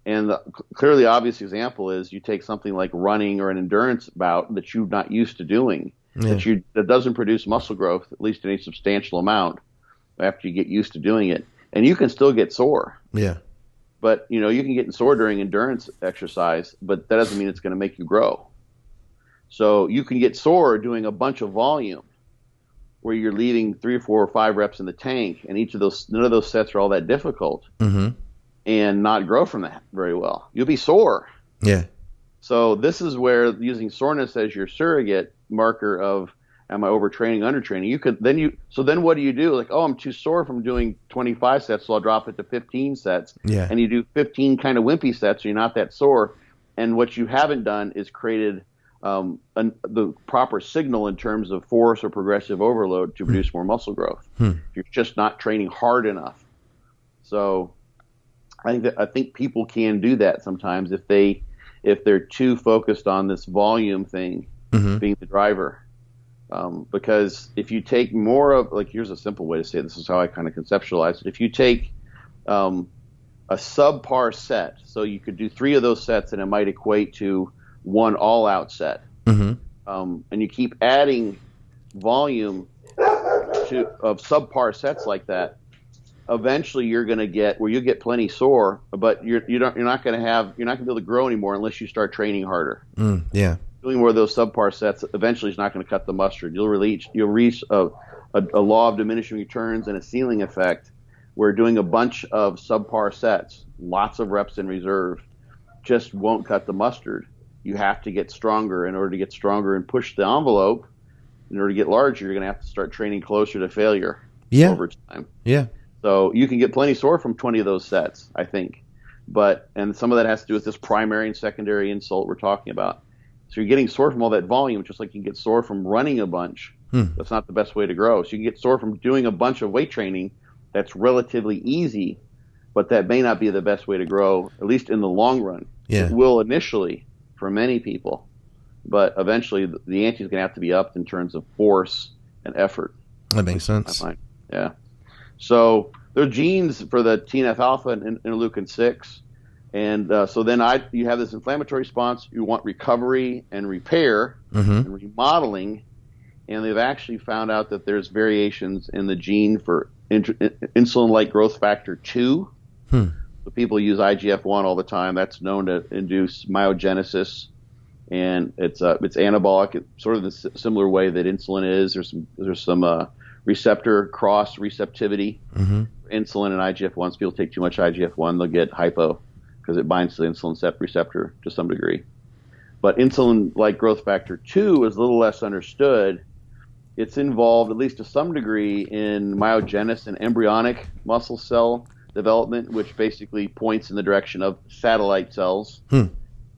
And clearly, obvious example is you take something like running or an endurance bout that you're not used to doing, that doesn't produce muscle growth, at least in a substantial amount. After you get used to doing it, and you can still get sore. Yeah. But you know, you can get sore during endurance exercise, but that doesn't mean it's going to make you grow. So you can get sore doing a bunch of volume where you're leaving 3 or 4 or 5 reps in the tank, and none of those sets are all that difficult, and not grow from that very well. You'll be sore. Yeah. So this is where using soreness as your surrogate marker of am I overtraining, undertraining? So then what do you do? Like, oh, I'm too sore from doing 25 sets, so I'll drop it to 15 sets. Yeah. And you do 15 kind of wimpy sets, so you're not that sore. And what you haven't done is created the proper signal in terms of force or progressive overload to produce more muscle growth. You're just not training hard enough. So I think people can do that sometimes if they're too focused on this volume thing being the driver. Because if you take more of, like, here's a simple way to say it. This is how I kind of conceptualize it. If you take a subpar set, so you could do 3 of those sets and it might equate to 1 all-out set, and you keep adding volume of subpar sets like that, eventually you're going to get where you get plenty sore, but you're not going to be able to grow anymore unless you start training harder. Yeah. Doing more of those subpar sets eventually is not going to cut the mustard. You'll reach a law of diminishing returns and a ceiling effect where doing a bunch of subpar sets, lots of reps in reserve, just won't cut the mustard. You have to get stronger. In order to get stronger and push the envelope, in order to get larger, you're going to have to start training closer to failure over time. Yeah. So you can get plenty sore from 20 of those sets, I think. And some of that has to do with this primary and secondary insult we're talking about. So you're getting sore from all that volume, just like you get sore from running a bunch. That's not the best way to grow. So you can get sore from doing a bunch of weight training that's relatively easy, but that may not be the best way to grow, at least in the long run. Yeah. It will initially for many people, but eventually the ante is going to have to be upped in terms of force and effort. That makes sense. Yeah. So there are genes for the TNF-alpha and interleukin-6. And so then you have this inflammatory response. You want recovery and repair and remodeling. And they've actually found out that there's variations in the gene for insulin-like growth factor 2 So people use IGF-1 all the time. That's known to induce myogenesis, and it's anabolic. It's sort of the similar way that insulin is. There's some receptor cross receptivity. Insulin and IGF-1. So people take too much IGF-1, they'll get hypo because it binds to the insulin receptor to some degree. But insulin, like growth factor 2, is a little less understood. It's involved, at least to some degree, in myogenesis and embryonic muscle cell development, which basically points in the direction of satellite cells.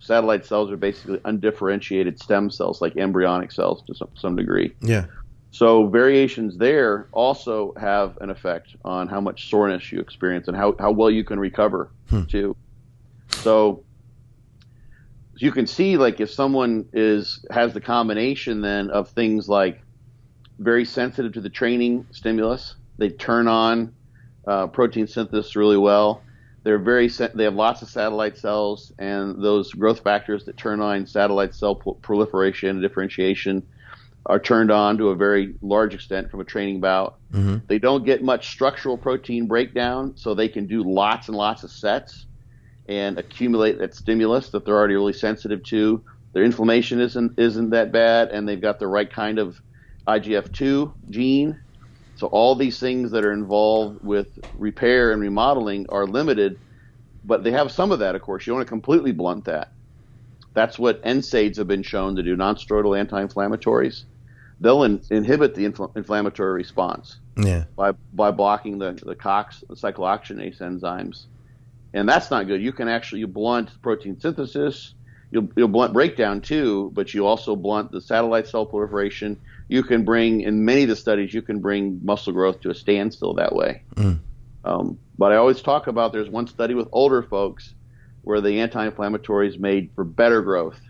Satellite cells are basically undifferentiated stem cells, like embryonic cells to some degree. Yeah. So variations there also have an effect on how much soreness you experience and how well you can recover too. So you can see, like, if someone has the combination then of things like very sensitive to the training stimulus, they turn on protein synthesis really well. They have lots of satellite cells, and those growth factors that turn on satellite cell proliferation and differentiation are turned on to a very large extent from a training bout. They don't get much structural protein breakdown, so they can do lots and lots of sets and accumulate that stimulus that they're already really sensitive to. Their inflammation isn't that bad, and they've got the right kind of IGF-2 gene. So all these things that are involved with repair and remodeling are limited, but they have some of that, of course. You don't want to completely blunt that. That's what NSAIDs have been shown to do, non-steroidal anti-inflammatories. They'll inhibit the inflammatory response by blocking the COX, the cyclooxygenase enzymes. And that's not good. You can actually blunt protein synthesis. You'll blunt breakdown too, but you also blunt the satellite cell proliferation. You can bring, in many of the studies, you can bring muscle growth to a standstill that way. But I always talk about, there's one study with older folks where the anti-inflammatories made for better growth.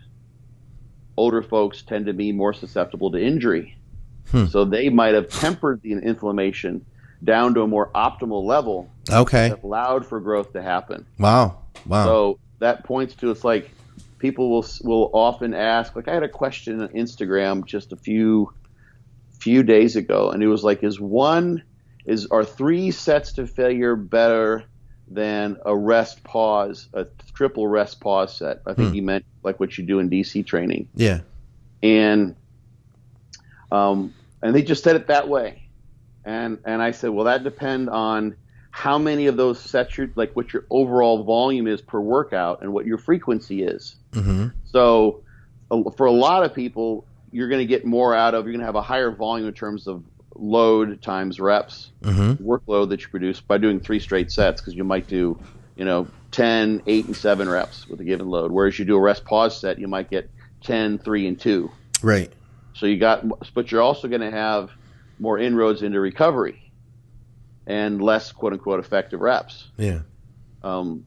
Older folks tend to be more susceptible to injury. So they might have tempered the inflammation down to a more optimal level that allowed for growth to happen. Wow. So that points to, it's like people will often ask, like I had a question on Instagram just a few days ago, and it was like, are 3 sets to failure better than a triple rest pause set? I think he meant like what you do in DC training. Yeah. And they just said it that way. And I said, well, that depends on how many of those sets what your overall volume is per workout and what your frequency is. So for a lot of people, you're going to get more you're going to have a higher volume in terms of load times reps, workload that you produce by doing 3 straight sets, because you might do, 10, 8, and 7 reps with a given load. Whereas you do a rest pause set, you might get 10, 3, and 2. Right. So but you're also going to have more inroads into recovery and less quote unquote effective reps. Yeah.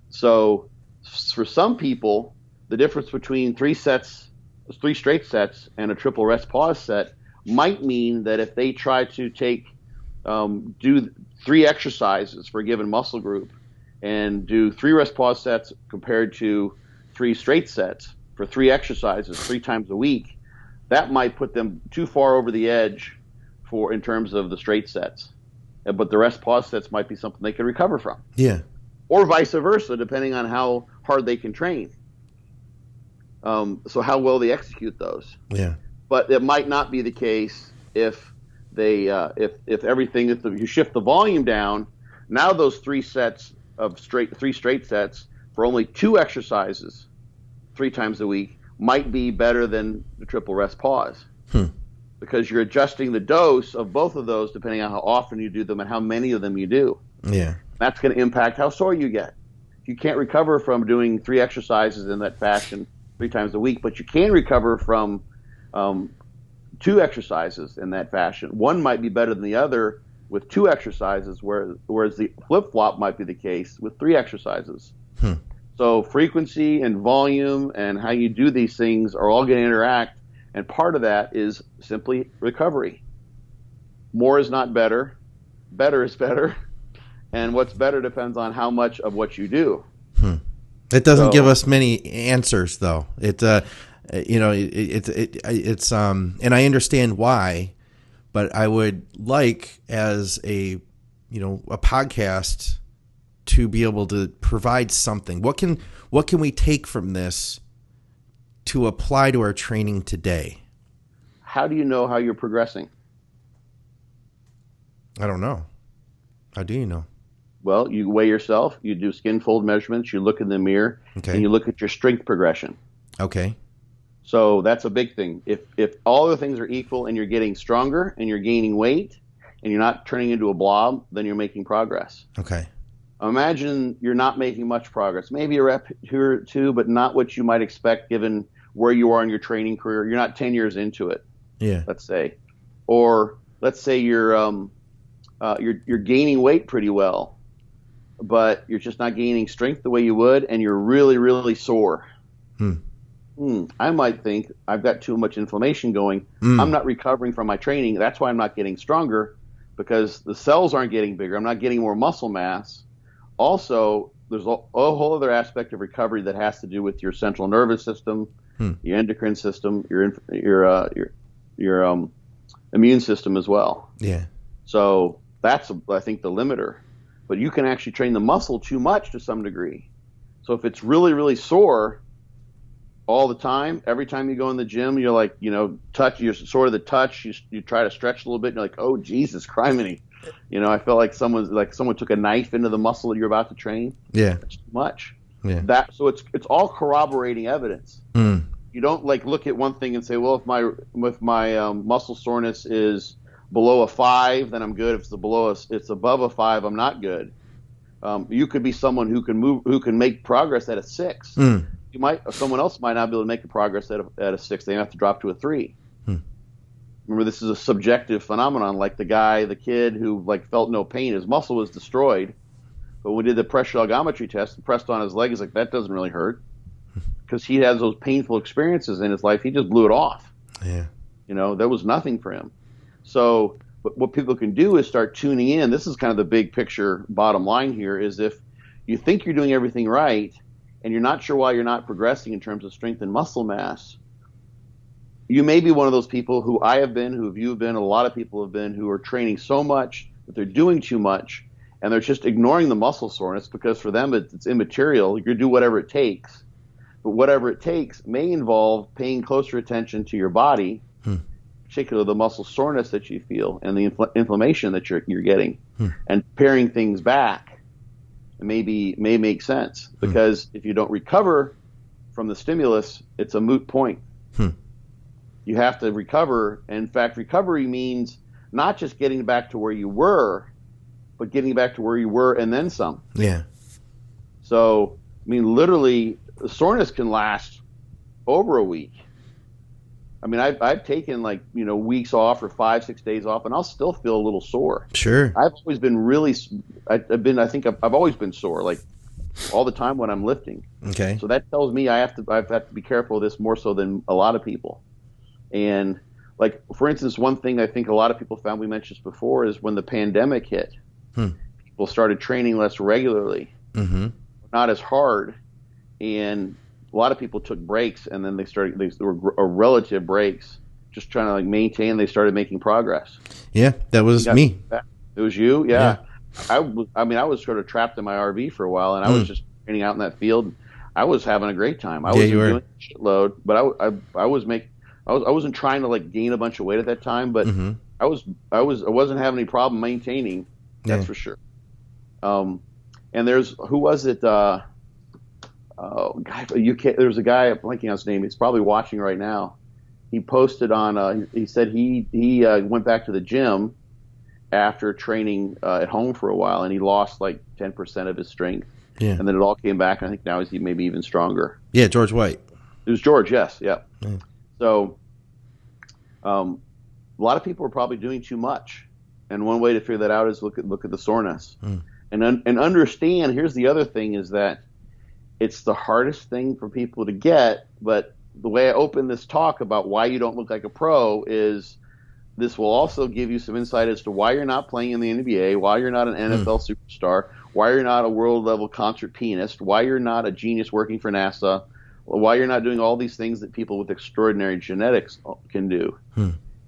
So for some people, the difference between 3 straight sets and a triple rest pause set might mean that if they try to do 3 exercises for a given muscle group and do 3 rest pause sets compared to 3 straight sets for 3 exercises 3 times a week, that might put them too far over the edge in terms of the straight sets. But the rest pause sets might be something they can recover from. Yeah. Or vice versa, depending on how hard they can train. So how well they execute those. Yeah. But it might not be the case if they if everything, if you shift the volume down. Now those 3 straight sets for only 2 exercises 3 times a week might be better than the triple rest pause. Because you're adjusting the dose of both of those depending on how often you do them and how many of them you do. Yeah. That's going to impact how sore you get. You can't recover from doing 3 exercises in that fashion 3 times a week, but you can recover from 2 exercises in that fashion. One might be better than the other with 2 exercises, whereas the flip-flop might be the case with 3 exercises. So frequency and volume and how you do these things are all going to interact, and part of that is simply recovery. More is not better. Better is better. And what's better depends on how much of what you do. It doesn't give us many answers, though. It's and I understand why, but I would like, as a podcast, to be able to provide something. What can we take from this to apply to our training today? How do you know how you're progressing? I don't know. How do you know? Well, you weigh yourself, you do skin fold measurements, you look in the mirror, and you look at your strength progression. Okay. So that's a big thing. If all the things are equal and you're getting stronger and you're gaining weight and you're not turning into a blob, then you're making progress. Okay. Imagine you're not making much progress. Maybe a rep here or two, but not what you might expect given where you are in your training career. You're not 10 years into it. Yeah. Let's say. Or let's say you're gaining weight pretty well, but you're just not gaining strength the way you would, and you're really, really sore. I might think I've got too much inflammation going. I'm not recovering from my training. That's why I'm not getting stronger, because the cells aren't getting bigger. I'm not getting more muscle mass. Also, there's a whole other aspect of recovery that has to do with your central nervous system, your endocrine system, your immune system as well. Yeah. So that's, I think, the limiter. But you can actually train the muscle too much to some degree. So if it's really, really sore all the time, every time you go in the gym, you're like, you're sore to the touch. You try to stretch a little bit, and you're like, oh, Jesus, criminy. I felt like someone took a knife into the muscle that you're about to train. Yeah. That's too much. Yeah. So it's all corroborating evidence. You don't look at one thing and say, well, if my muscle soreness is below a 5, then I'm good. If it's above a 5, I'm not good. You could be someone who can make progress at a 6. Someone else might not be able to make the progress at a 6. They have to drop to a 3. Remember, this is a subjective phenomenon. Like the kid who felt no pain, his muscle was destroyed, but when we did the pressure algometry test and pressed on his leg, he's like, that doesn't really hurt, because he has those painful experiences in his life. He just blew it off. Yeah. There was nothing for him. So what people can do is start tuning in. This is kind of the big picture bottom line here, is if you think you're doing everything right and you're not sure why you're not progressing in terms of strength and muscle mass, you may be one of those people who I have been, who you have been, a lot of people have been, who are training so much that they're doing too much, and they're just ignoring the muscle soreness because for them it's immaterial. You do whatever it takes. But whatever it takes may involve paying closer attention to your body, particularly the muscle soreness that you feel and the inflammation that you're getting, and paring things back may make sense, because if you don't recover from the stimulus, it's a moot point. You have to recover. In fact, recovery means not just getting back to where you were, but getting back to where you were and then some. Yeah. So, literally, the soreness can last over a week. I've taken weeks off or 5-6 days off, and I'll still feel a little sore. Sure. I've always been I've always been sore, all the time when I'm lifting. Okay. So that tells me I've to be careful of this more so than a lot of people. And for instance, one thing I think a lot of people found, we mentioned this before, is when the pandemic hit, people started training less regularly, not as hard, and a lot of people took breaks, and then there were relative breaks, just trying to maintain. They started making progress. Yeah, that was me. It was you, yeah. I was sort of trapped in my RV for a while, and I was just training out in that field. I was having a great time. I was doing a shitload, but I wasn't trying to gain a bunch of weight at that time, but I wasn't having any problem maintaining. That's for sure. And who was it? There was a guy, I'm blanking on his name. He's probably watching right now. He posted on. He said he went back to the gym after training at home for a while, and he lost 10% of his strength. Yeah. And then it all came back. And I think now he's maybe even stronger. Yeah, George White. It was George. Yes. Yeah. So, a lot of people are probably doing too much, and one way to figure that out is look at the soreness, and understand. Here's the other thing: is that it's the hardest thing for people to get. But the way I open this talk about why you don't look like a pro is this will also give you some insight as to why you're not playing in the NBA, why you're not an NFL superstar, why you're not a world level concert pianist, why you're not a genius working for NASA, why you're not doing all these things that people with extraordinary genetics can do.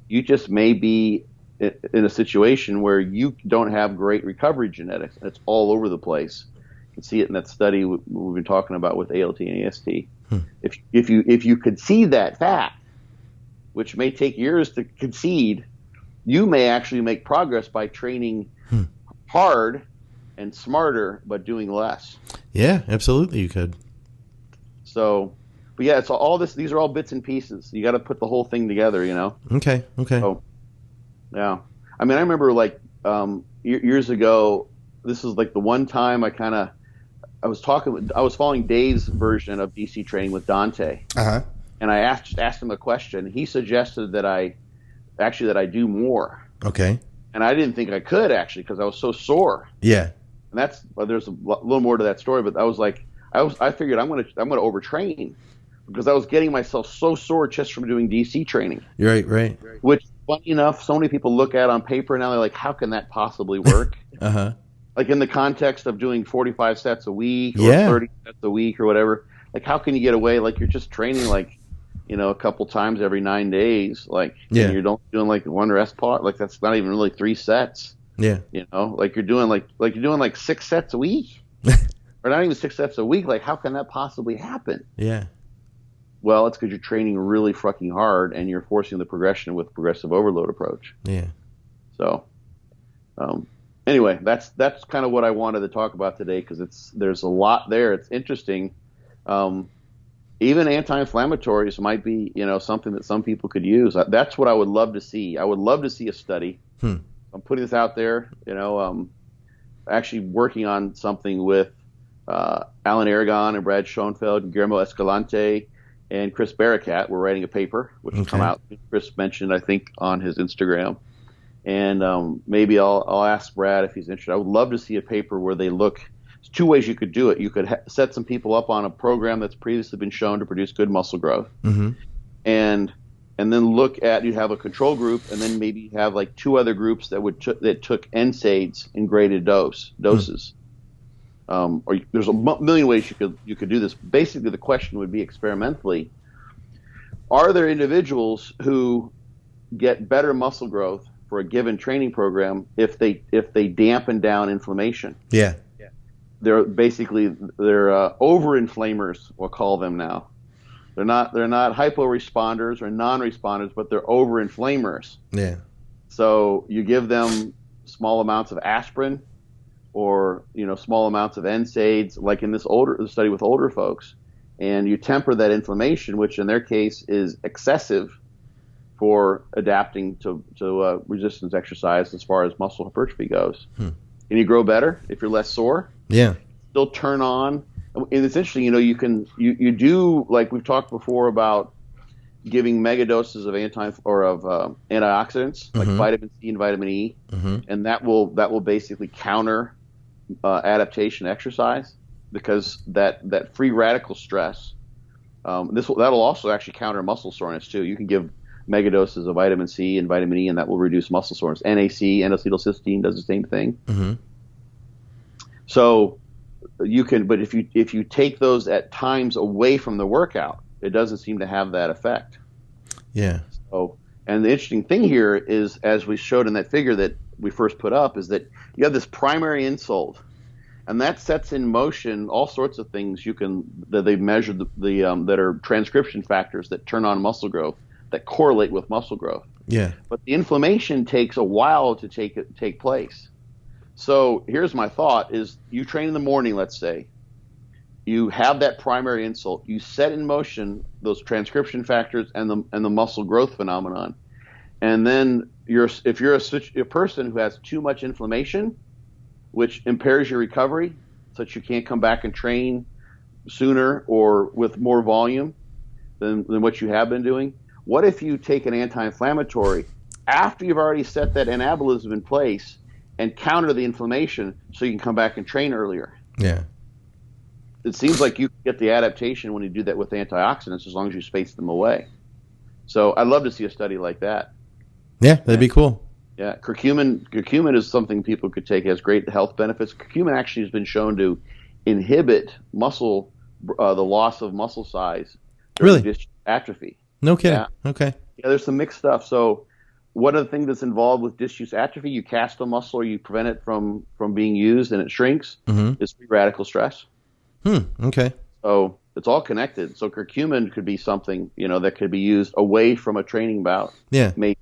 You just may be in a situation where you don't have great recovery genetics. It's all over the place. can see it in that study we've been talking about with ALT and AST. If you concede that fact, which may take years to concede, you may actually make progress by training hard and smarter, but doing less. Yeah, absolutely, you could. So, but yeah, it's all this. These are all bits and pieces. You got to put the whole thing together, you know. Okay. So, yeah. I mean, I remember like years ago. This is like the one time I was following Dave's version of DC training with Dante, and I asked him a question. He suggested that I do more. Okay. And I didn't think I could actually because I was so sore. Yeah. And there's a little more to that story, but I was like, I figured I'm gonna overtrain because I was getting myself so sore just from doing DC training. Right. Which, funny enough, so many people look at on paper now. They're like, how can that possibly work? Like in the context of doing 45 sets a week or 30 sets a week or whatever. Like, how can you get away? Like, you're just training like, you know, a couple times every 9 days. Like, and you're doing like one rest part. Like, that's not even really 3 sets. Yeah. You know, like you're doing like 6 sets a week, or not even 6 sets a week. Like, how can that possibly happen? Yeah. Well, it's because you're training really fucking hard and you're forcing the progression with progressive overload approach. Yeah. So, anyway, that's kind of what I wanted to talk about today because there's a lot there. It's interesting. Even anti-inflammatories might be, you know, something that some people could use. That's what I would love to see. I would love to see a study. I'm putting this out there, you know, actually working on something with Alan Aragon and Brad Schoenfeld and Guillermo Escalante and Chris Barakat. We're writing a paper, which will come out. Chris mentioned, I think, on his Instagram. And maybe I'll ask Brad if he's interested. I would love to see a paper where they look. There's 2 ways you could do it. You could set some people up on a program that's previously been shown to produce good muscle growth, and then look at, you have a control group, and then maybe you have like 2 other groups that took NSAIDs in graded doses. Or there's a million ways you could do this. Basically, the question would be experimentally: are there individuals who get better muscle growth for a given training program if they dampen down inflammation? Yeah. They're over-inflamers, we'll call them now. They're not hypo-responders or non-responders, but they're over-inflamers. Yeah. So you give them small amounts of aspirin or, you know, small amounts of NSAIDs, like in this study with older folks, and you temper that inflammation, which in their case is excessive for adapting to resistance exercise as far as muscle hypertrophy goes. And you grow better if you're less sore. Yeah. Still turn on. And it's interesting, you know, you do, like we've talked before about giving mega doses of antioxidants, like vitamin C and vitamin E, and that will basically counter adaptation exercise, because that free radical stress, that'll also actually counter muscle soreness too. You can give mega doses of vitamin C and vitamin E, and that will reduce muscle soreness. NAC, N-acetylcysteine, does the same thing. So you can, but if you take those at times away from the workout, it doesn't seem to have that effect. Yeah. So, and the interesting thing here is, as we showed in that figure that we first put up, is that you have this primary insult, and that sets in motion all sorts of things that they've measured that are transcription factors that turn on muscle growth, that correlate with muscle growth. Yeah. But the inflammation takes a while to take place. So here's my thought: is you train in the morning, let's say, you have that primary insult, you set in motion those transcription factors and the muscle growth phenomenon, and then if you're a person who has too much inflammation, which impairs your recovery, such you can't come back and train sooner or with more volume than what you have been doing. What if you take an anti-inflammatory after you've already set that anabolism in place and counter the inflammation so you can come back and train earlier? Yeah. It seems like you get the adaptation when you do that with antioxidants, as long as you space them away. So I'd love to see a study like that. Yeah, that'd be cool. Yeah, curcumin is something people could take. It has great health benefits. Curcumin actually has been shown to inhibit the loss of muscle size during disc atrophy. No kidding. Yeah. Okay. Yeah, there's some mixed stuff. So one of the things that's involved with disuse atrophy, you cast a muscle or you prevent it from being used and it shrinks, is free radical stress. Okay. So it's all connected. So curcumin could be something, that could be used away from a training bout. Yeah. Maybe.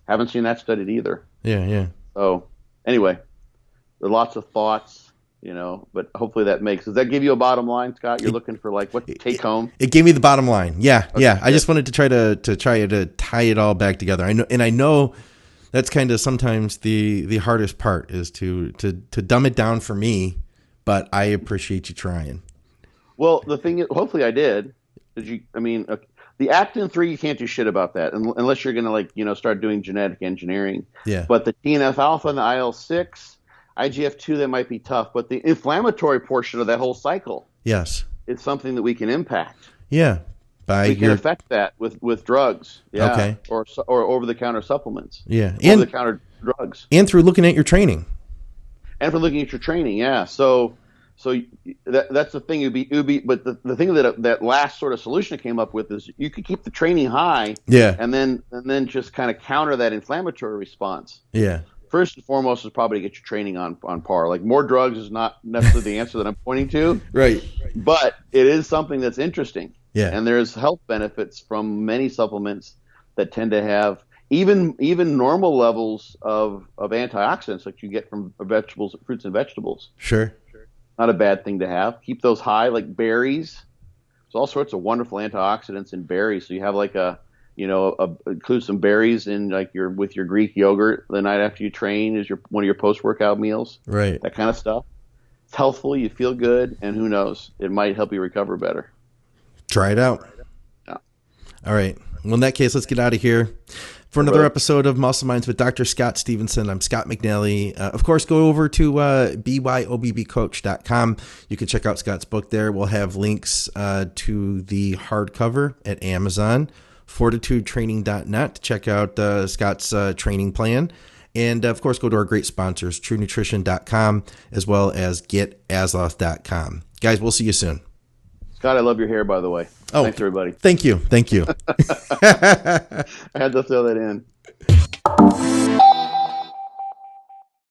Haven't seen that studied either. Yeah. So anyway, there are lots of thoughts, but hopefully does that give you a bottom line, Scott? You're looking for what to take home? It gave me the bottom line. Yeah. Okay, yeah. I just wanted to try to tie it all back together. I know that's kind of sometimes the hardest part is to dumb it down for me, but I appreciate you trying. Well, the thing is, hopefully I did. The actin 3, you can't do shit about that unless you're going to start doing genetic engineering. Yeah. But the TNF alpha and the IL-6, IGF-2, that might be tough. But the inflammatory portion of that whole cycle, yes, is something that we can impact. Yeah. We can affect that with drugs. Yeah. Okay. Or over-the-counter supplements. Yeah. Over-the-counter drugs. And through looking at your training. And for looking at your training, yeah. So that's the thing. It would be, but the thing that last sort of solution it came up with is you could keep the training high, yeah, and then just kind of counter that inflammatory response. Yeah. First and foremost is probably to get your training on par. Like more drugs is not necessarily the answer that I'm pointing to, right? But it is something that's interesting. Yeah. And there's health benefits from many supplements that tend to have even normal levels of antioxidants like you get from vegetables, fruits and vegetables. Sure. Not a bad thing to have. Keep those high, like berries. There's all sorts of wonderful antioxidants in berries. So you have include some berries in with your Greek yogurt the night after you train is one of your post-workout meals. Right. That kind of stuff. It's healthful. You feel good, and who knows, it might help you recover better. Try it out. Yeah. All right. Well, in that case, let's get out of here. For another episode of Muscle Minds with Dr. Scott Stevenson, I'm Scott McNally. Of course, go over to byobbcoach.com. You can check out Scott's book there. We'll have links to the hardcover at Amazon, fortitudetraining.net to check out Scott's training plan. And, of course, go to our great sponsors, truenutrition.com, as well as getasloth.com. Guys, we'll see you soon. Scott, I love your hair, by the way. Oh, thanks, everybody. Thank you. I had to throw that in.